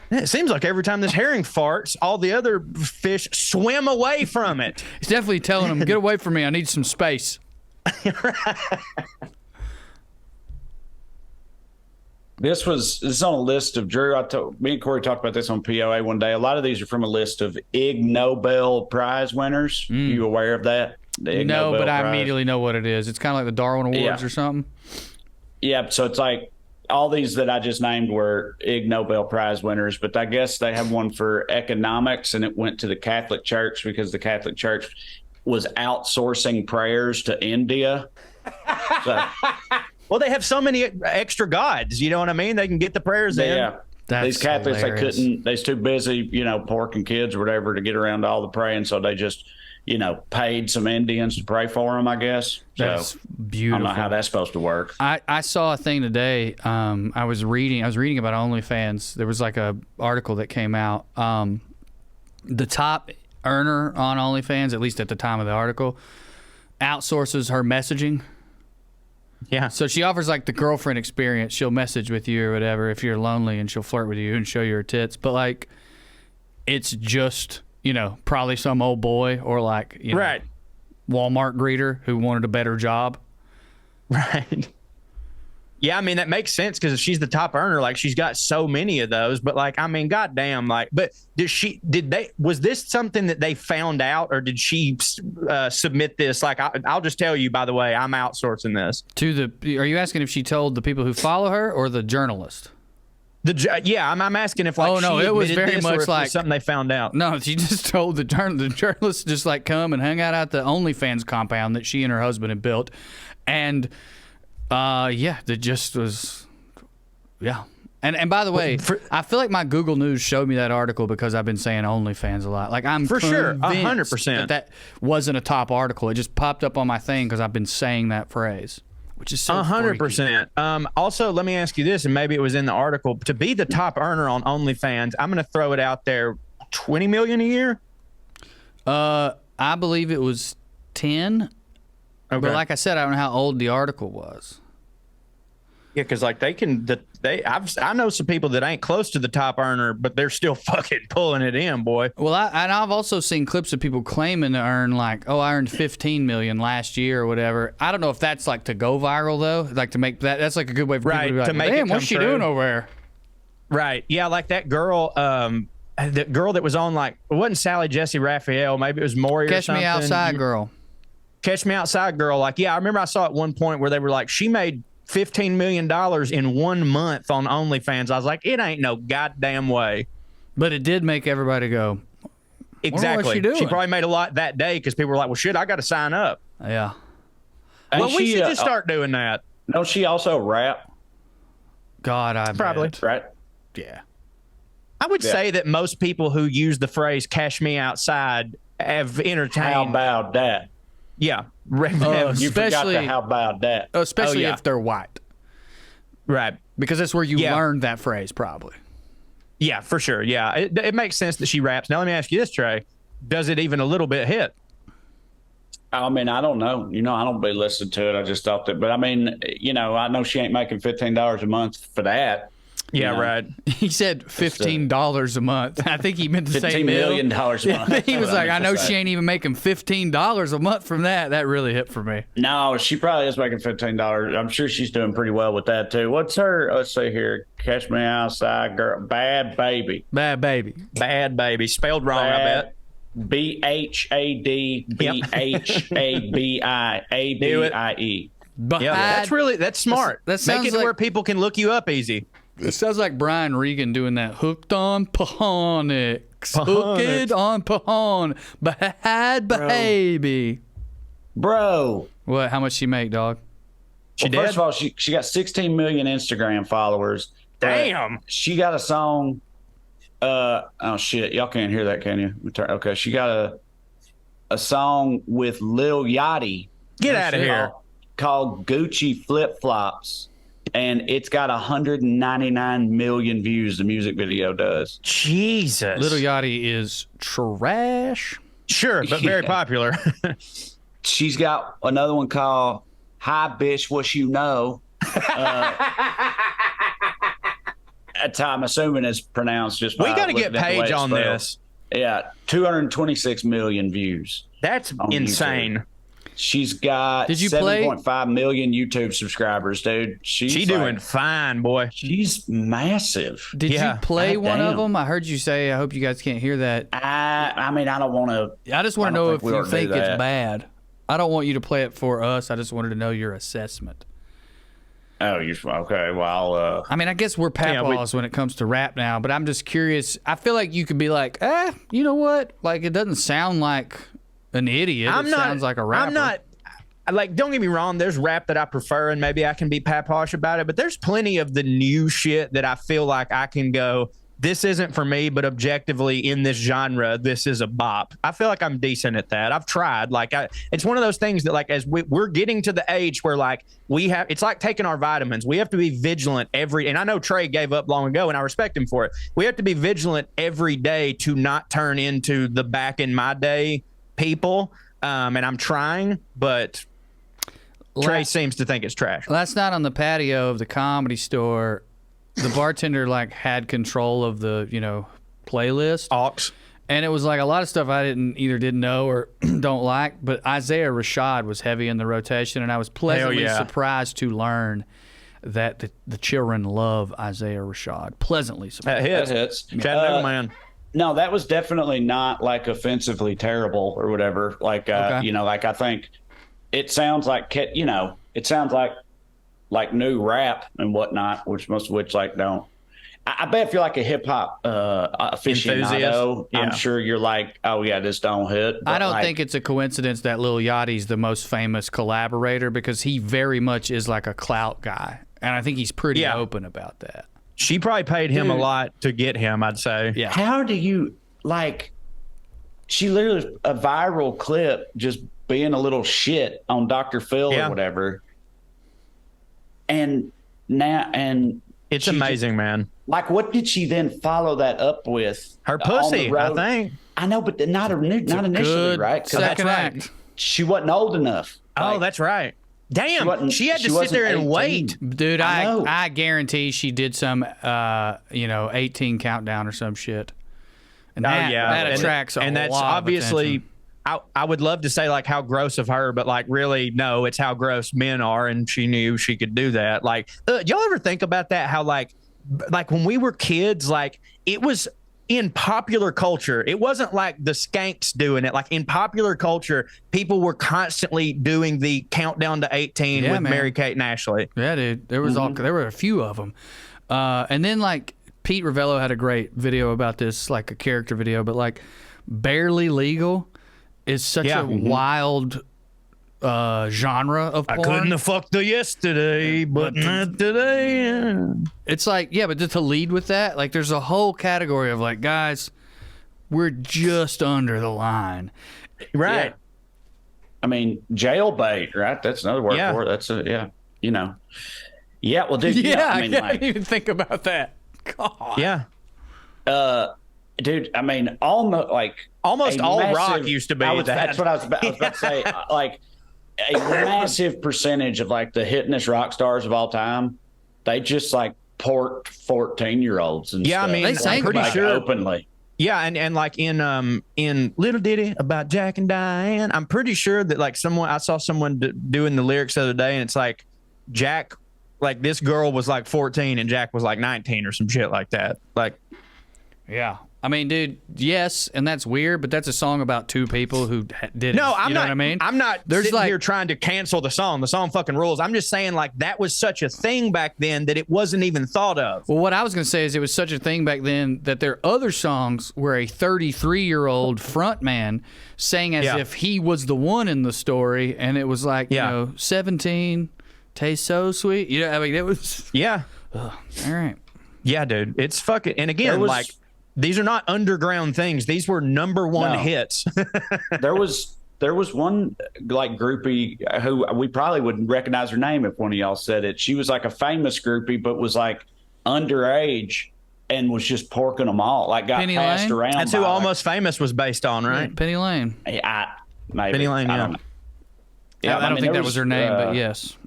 It seems like every time this herring farts, all the other fish swim away from it. He's definitely telling them, "Get away from me! I need some space." This is on a list of Drew. Me and Corey talked about this on POA one day. A lot of these are from a list of Ig Nobel Prize winners. You aware of that? The Ig No, Nobel but I Prize? immediately know what it is. It's kind of like the Darwin Awards Yeah. or something. Yeah, so it's like all these that I just named were Ig Nobel Prize winners, but I guess they have one for economics, and it went to the Catholic Church because the Catholic Church was outsourcing prayers to India. So, Well, they have so many extra gods. You know what I mean? They can get the prayers in. yeah. That's These Catholics, hilarious. they's too busy, porking kids or whatever to get around to all the praying. So they just, paid some Indians to pray for them, I guess. That's So I beautiful. don't know how that's supposed to work. I saw a thing today. I was reading about OnlyFans. There was like a article that came out. The top earner on OnlyFans, at least at the time of the article, outsources her messaging. Yeah. So she offers like the girlfriend experience. She'll message with you or whatever if you're lonely, and she'll flirt with you and show you her tits. But like, it's just probably some old boy or like Right. Walmart greeter who wanted a better job. Right. Yeah, I mean that makes sense because if she's the top earner, like she's got so many of those. But like, I mean, goddamn, like, but was this something that they found out, or did she submit this? Like, I'll just tell you, by the way, I'm outsourcing this. Are you asking if she told the people who follow her or the journalist? Yeah, I'm asking if like Oh, no, she it was admitted very this, or much if it was like- something they found out. No, she just told the journalist just like come and hang out at the OnlyFans compound that she and her husband had built, and that just was, yeah. And by the way, I feel like my Google News showed me that article because I've been saying OnlyFans a lot. Like I'm For sure, convinced 100%. that wasn't a top article. It just popped up on my thing because I've been saying that phrase, which is so 100%. Also, let me ask you this, and maybe it was in the article. To be the top earner on OnlyFans, I'm going to throw it out there: $20 million a year. I believe it was 10. Okay. But like I said, I don't know how old the article was. Yeah, because like I know some people that ain't close to the top earner, but they're still fucking pulling it in, boy. Well, I've also seen clips of people claiming to earn like, I earned 15 million last year or whatever. I don't know if that's like to go viral though, like to make that's like a good way for Right, people to be like, to make it damn, what's come she true. doing over there? Right. Yeah, like that girl, the girl that was on like it wasn't Sally Jesse Raphael, maybe it was Maury or Catch something. Me Outside girl. Catch Me Outside girl. Like, yeah, I remember I saw at one point where they were like, she made $15 million in 1 month on OnlyFans. I was like, it ain't no goddamn way. But it did make everybody go, Exactly. she doing? Probably made a lot that day because people were like, well, shit, I got to sign up. yeah. Well, Ain't we she, should just start doing that. Don't she also rap? God, I Probably. bet. Right? Yeah. I would Yeah. say that most people who use the phrase "cash me outside" have entertained. How about that? Yeah, You forgot Especially- the how about that? Especially yeah. if they're white. right. Because that's where you Yeah. learned that phrase probably. Yeah, for sure. Yeah, it makes sense that she raps. Now let me ask you this, Trey: does it even a little bit hit? I mean, I don't know. I don't be listening to it. I just thought that. But I mean, I know she ain't making $15 a month for that. Yeah, know. right. He said $15 a month. I think he meant to say $15 million a month. He was That's like, what I meant know to say. she ain't even making $15 a month from that. That really hit for me. No, she probably is making $15. I'm sure she's doing pretty well with that too. What's her? Let's see here. Catch Me Outside, girl. Bad Baby. Bad baby. Bad baby, spelled wrong. I bet. BHADBHABIABIE. Yeah, that's smart. That sounds Make it like- where people can look you up easy. It sounds like Brian Regan doing that. Hooked on Pahonics. Hooked on Pahon. Bad baby. Bro. What? How much she make, dog? She Well, did. first of all, she got 16 million Instagram followers. Damn. She got a song. Oh shit, y'all can't hear that, can you? Okay, she got a song with Lil Yachty. Get out of here. called Gucci Flip Flops, and it's got 199 million views. The music video does. Jesus. Little Yachty is trash. Sure, but very Yeah. popular. She's got another one called Hi Bitch What You Know. That's how I'm assuming it's pronounced. Just We by got to get looking at the way Paige it's on spelled. this. Yeah, 226 million views. That's On insane. She's got Did you play- 7.5 million YouTube subscribers, dude. She doing fine, boy. She's massive. Did Yeah. you play God one of damn. them? I heard you say. I hope you guys can't hear that. I mean, I don't want to. I just want I to don't know think if we you ought to do think it's that. bad. I don't want you to play it for us. I just wanted to know your assessment. Oh, you okay? Well, I mean, I guess we're Yeah, we- papaws when it comes to rap now, but I'm just curious. I feel like you could be like, you know what? Like, it doesn't sound like an idiot. It sounds like a rapper. I'm not. Like, don't get me wrong. There's rap that I prefer, and maybe I can be paposh about it. But there's plenty of the new shit that I feel like I can go, this isn't for me, but objectively in this genre, this is a bop. I feel like I'm decent at that. I've tried. Like, it's one of those things that, like, as we're getting to the age where, like, it's like taking our vitamins. We have to be vigilant and I know Trey gave up long ago, and I respect him for it. We have to be vigilant every day to not turn into the back in my day people. And I'm trying, but Trey seems to think it's trash. Last night on the patio of the Comedy Store, the bartender like had control of the playlist, Aux. and it was like a lot of stuff I didn't know or don't like. But Isaiah Rashad was heavy in the rotation, and I was pleasantly yeah. surprised to learn that the children love Isaiah Rashad. Pleasantly surprised. That hits. that hits. Chattanooga man. No, that was definitely not like offensively terrible or whatever. Like, Okay. like I think it sounds like, it sounds like new rap and whatnot, which most of which like don't. I bet if you're like a hip hop aficionado, Yeah. I'm sure you're like, oh yeah, this don't hit. I But, don't like, think it's a coincidence that Lil Yachty's the most famous collaborator because he very much is like a clout guy, and I think he's pretty Yeah. open about that. She probably paid him a Dude. lot to get him, I'd say. Yeah. How do you like? She literally a viral clip just being a little shit on Dr. Phil Yeah. or whatever, and It's she amazing, man. like, what did she then follow that up with? Her on the pussy, I road? think. I know, but not initially, Good right? 'Cause second right. act. she wasn't old enough. Oh, Like, that's right. Damn, wasn't- she had she to sit there wasn't and 18. wait. Dude, I know. I guarantee she did some 18 countdown or some shit. And that, that And- attracts a and that's lot of obviously attention. I would love to say like how gross of her, but like really no, it's how gross men are, and she knew she could do that. Like, y'all ever think about that? How like when we were kids, like it was in popular culture. It wasn't like the skanks doing it. Like in popular culture, people were constantly doing the countdown to 18 Yeah, with man. Mary Kate and Ashley. Yeah, dude. There was there were a few of them. And then like Pete Ravello had a great video about this, like a character video, but like Barely Legal is such Yeah. a wild genre of I porn. couldn't have fucked her yesterday, but not today. It's like, yeah, but to lead with that, like there's a whole category of like, guys, we're just under the line. Right. Yeah. I mean, jailbait, right? That's another word Yeah. for it. That's Yeah, well, dude. Yeah, I I mean, can't like, even think about that. God. Yeah. dude. I mean, almost like Almost a all massive- rock used to be that. That's what I was about to say. Like a massive percentage of like the hittingest rock stars of all time, they just like port 14-year-olds and Yeah, I stuff. mean, They Like, sang pretty like, sure- openly. Yeah, and like in Little Ditty about Jack and Diane, I'm pretty sure that like I saw someone doing the lyrics the other day, and it's like Jack, like this girl was like 14 and Jack was like 19 or some shit like that. Like, Yeah. I mean, dude, yes, and that's weird, but that's a song about two people who did it. no, I'm you know not. what I mean? I'm not There's sitting like- here trying to cancel the song. The song fucking rules. I'm just saying like that was such a thing back then that it wasn't even thought of. Well, what I was going to say is it was such a thing back then that there are other songs where a 33-year-old frontman sang as Yeah. if he was the one in the story, and it was like, Yeah. 17, tastes so sweet. You know, I mean, it was, Yeah, all right. yeah, dude. It's fucking. And There again, was- these are not underground things. These were number one No. hits. There was there was one like groupie who we probably wouldn't recognize her name if one of y'all said it. She was like a famous groupie, but was like underage and was just porking them all. Like got Penny passed Lane? around. That's by, who like, Almost Famous was based on, right? Penny Lane. maybe. Penny Lane, I yeah. don't know. Yeah, I don't think there that was her name, but yeah. yes.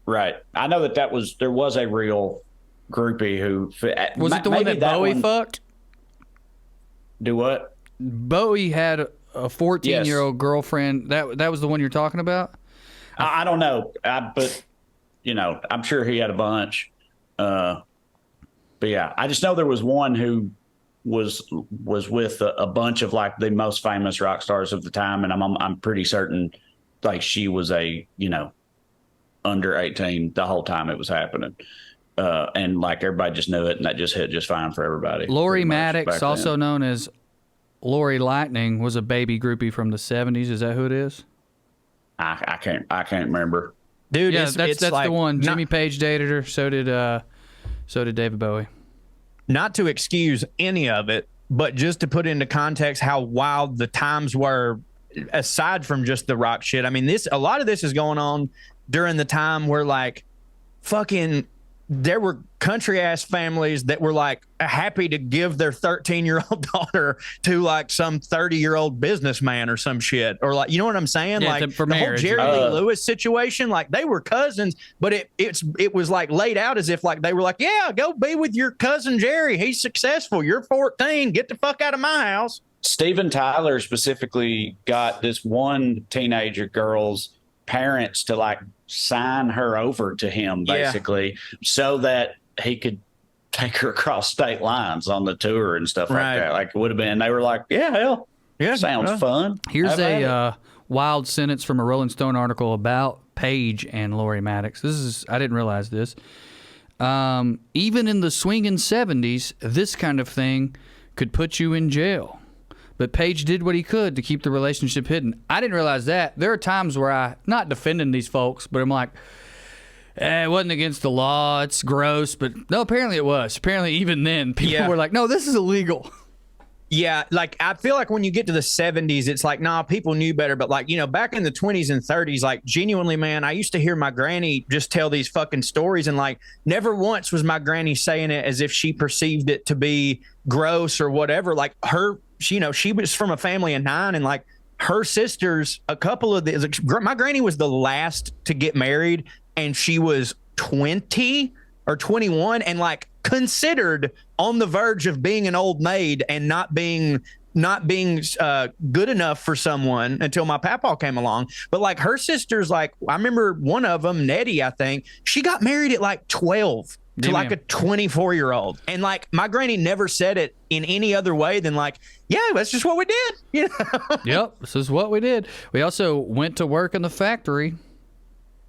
Right. I know there was a real groupie who Was it the one that Bowie fucked? Do what? Bowie had a 14-year-old girlfriend. That was the one you're talking about? I don't know, but I'm sure he had a bunch. But yeah, I just know there was one who was with a bunch of like the most famous rock stars of the time, and I'm pretty certain like she was under 18 the whole time it was happening. And like everybody just knew it, and that just hit just fine for everybody. Lori pretty much Maddox, back also then. known as Lori Lightning, was a baby groupie from the 70s. Is that who it is? I can't remember. Dude, Yeah, it's that's like the one. not- Jimmy Page dated her. So did David Bowie. not to excuse any of it, but just to put into context how wild the times were, aside from just the rock shit. I mean, a lot of this is going on during the time where like fucking there were country ass families that were like happy to give their 13-year-old daughter to like some 30-year-old businessman or some shit, or like, you know what I'm saying? Yeah, Like for the whole marriage. Jerry Lee Lewis situation, like they were cousins, but it was like laid out as if like they were like, yeah, go be with your cousin Jerry. He's successful. You're 14. Get the fuck out of my house. Steven Tyler specifically got this one teenager girl's parents to like sign her over to him basically so that he could take her across state lines on the tour and stuff Right. like that. Like it would have been, they were like, yeah, hell, Yeah, sounds fun. Here's Have at it. a wild sentence from a Rolling Stone article about Page and Lori Maddox. I didn't realize this. Even in the swinging 70s, this kind of thing could put you in jail. But Page did what he could to keep the relationship hidden. I didn't realize that. There are times where I'm not defending these folks, but I'm like, it wasn't against the law. It's gross. But no, apparently it was. Apparently even then, people were like, no, this is illegal. Yeah, like I feel like when you get to the 70s, it's like, nah, people knew better. But like, back in the 20s and 30s, like genuinely, man, I used to hear my granny just tell these fucking stories, and like never once was my granny saying it as if she perceived it to be gross or whatever. Like she was from a family of 9, and like her sisters, a couple of my granny was the last to get married, and she was 20 or 21 and like considered on the verge of being an old maid and not being good enough for someone until my papaw came along. But like her sisters, like I remember one of them, Nettie, I think, she got married at like 12 to like a 24-year-old. And like my granny never said it in any other way than like, yeah, that's just what we did. Yep, this is what we did. We also went to work in the factory.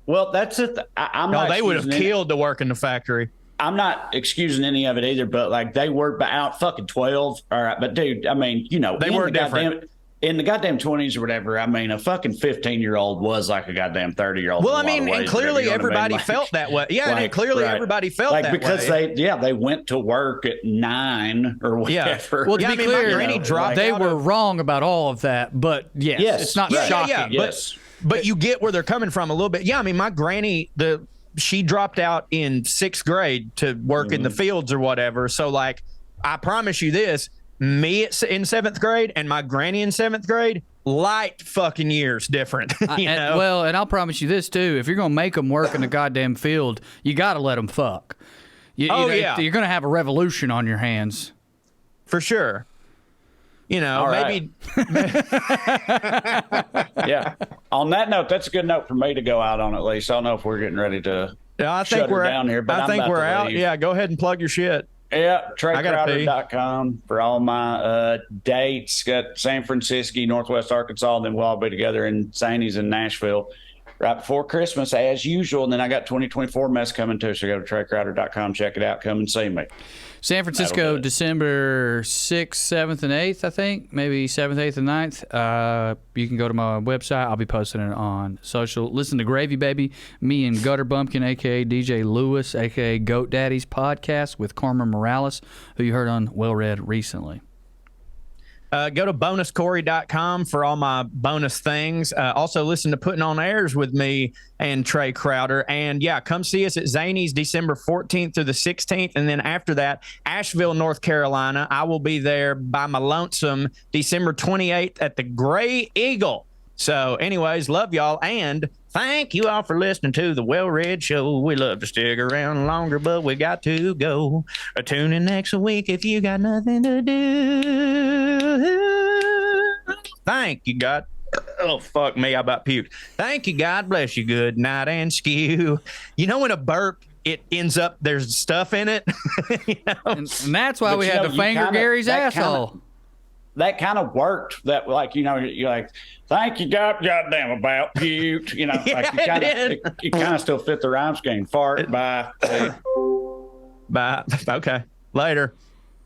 Well, that's it. I'm No, not they would have excusing killed to work in the factory. I'm not excusing any of it either, but like they were out fucking 12. All right. But dude, I mean, They were different. In the goddamn 20s or whatever, I mean, a fucking 15-year-old was like a goddamn 30-year-old. Well, I mean, and clearly everybody felt that way. Yeah, and clearly everybody felt that because way. they went to work at 9 or whatever. Well, to Yeah, be I mean, my clear, granny dropped they out were of- wrong about all of that. But yes, it's not right. shocking. Yeah. Yes. But you get where they're coming from a little bit. Yeah, I mean, my granny, she dropped out in 6th grade to work in the fields or whatever. So, like, I promise you this, me in 7th grade and my granny in 7th grade, light fucking years different. you know? Well, and I'll promise you this, too. If you're going to make them work in the goddamn field, you got to let them fuck. You're going to have a revolution on your hands. For sure. All right. Maybe Yeah. On that note, that's a good note for me to go out on at least. I don't know if we're getting ready to I shut think her we're down here, but I I'm think about we're to out. leave. Yeah, go ahead and plug your shit. Yeah, gotta pee. TreyCrowder.com for all my dates. Got San Francisco, Northwest Arkansas, and then we'll all be together in Zanies in Nashville right before Christmas as usual. And then I got 2024 mess coming too, so go to TreyCrowder.com, check it out, come and see me. San Francisco, December 6th, 7th, and 8th, I think. Maybe 7th, 8th, and 9th. You can go to my website. I'll be posting it on social. Listen to Gravy Baby, me and Gutter Bumpkin, a.k.a. DJ Lewis, a.k.a. Goat Daddy's podcast with Carmen Morales, who you heard on Well Read recently. Go to bonuscorey.com for all my bonus things. Also, listen to Putting on Airs with me and Trey Crowder. And yeah, come see us at Zany's December 14th through the 16th. And then after that, Asheville, North Carolina. I will be there by my lonesome December 28th at the Gray Eagle. So, anyways, love y'all. And thank you all for listening to the Well Read Show. We love to stick around longer, but we got to go. Tune in next week if you got nothing to do. Thank you, God. Oh, fuck me. I about puked. Thank you, God. Bless you. Good night and skew. You know, when a burp, it ends up, there's stuff in it. You know? And that's why But we you had know, to you finger kinda- Gary's that kinda- asshole. That kind of worked. That, like, you know, you're like, thank you, goddamn about cute. You know, like you kind of still fit the rhyme scheme. Fart, bye. Bye. Okay. Later.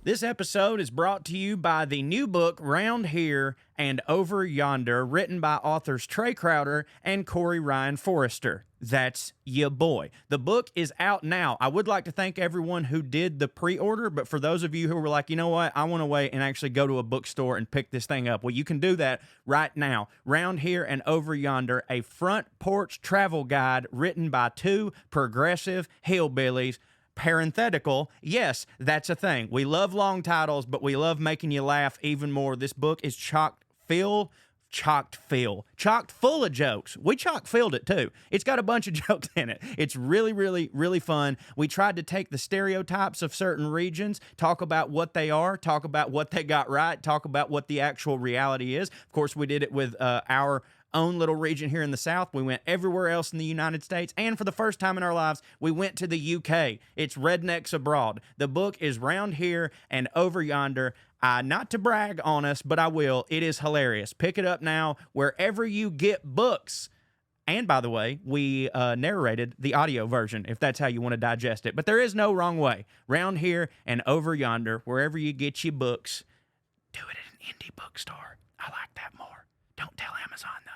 This episode is brought to you by the new book, Round Here and Over Yonder, written by authors Trey Crowder and Corey Ryan Forrester. That's ya boy. The book is out now. I would like to thank everyone who did the pre-order, but for those of you who were like, you know what, I want to wait and actually go to a bookstore and pick this thing up, well, you can do that right now. Round Here and Over Yonder, a front porch travel guide written by two progressive hillbillies. Parenthetical, yes, that's a thing. We love long titles, but we love making you laugh even more. This book is chock full of jokes. We chock filled it too. It's got a bunch of jokes in it. It's really, really, really fun. We tried to take the stereotypes of certain regions, talk about what they are, talk about what they got right, talk about what the actual reality is. Of course, we did it with our own little region here in the South. We went everywhere else in the United States, and for the first time in our lives, we went to the UK. It's Rednecks Abroad. The book is Round Here and Over Yonder. Not to brag on us, but I will. It is hilarious. Pick it up now wherever you get books. And by the way, we narrated the audio version if that's how you want to digest it. But there is no wrong way. Round Here and Over Yonder, wherever you get your books. Do it at an indie bookstore. I like that more. Don't tell Amazon, though.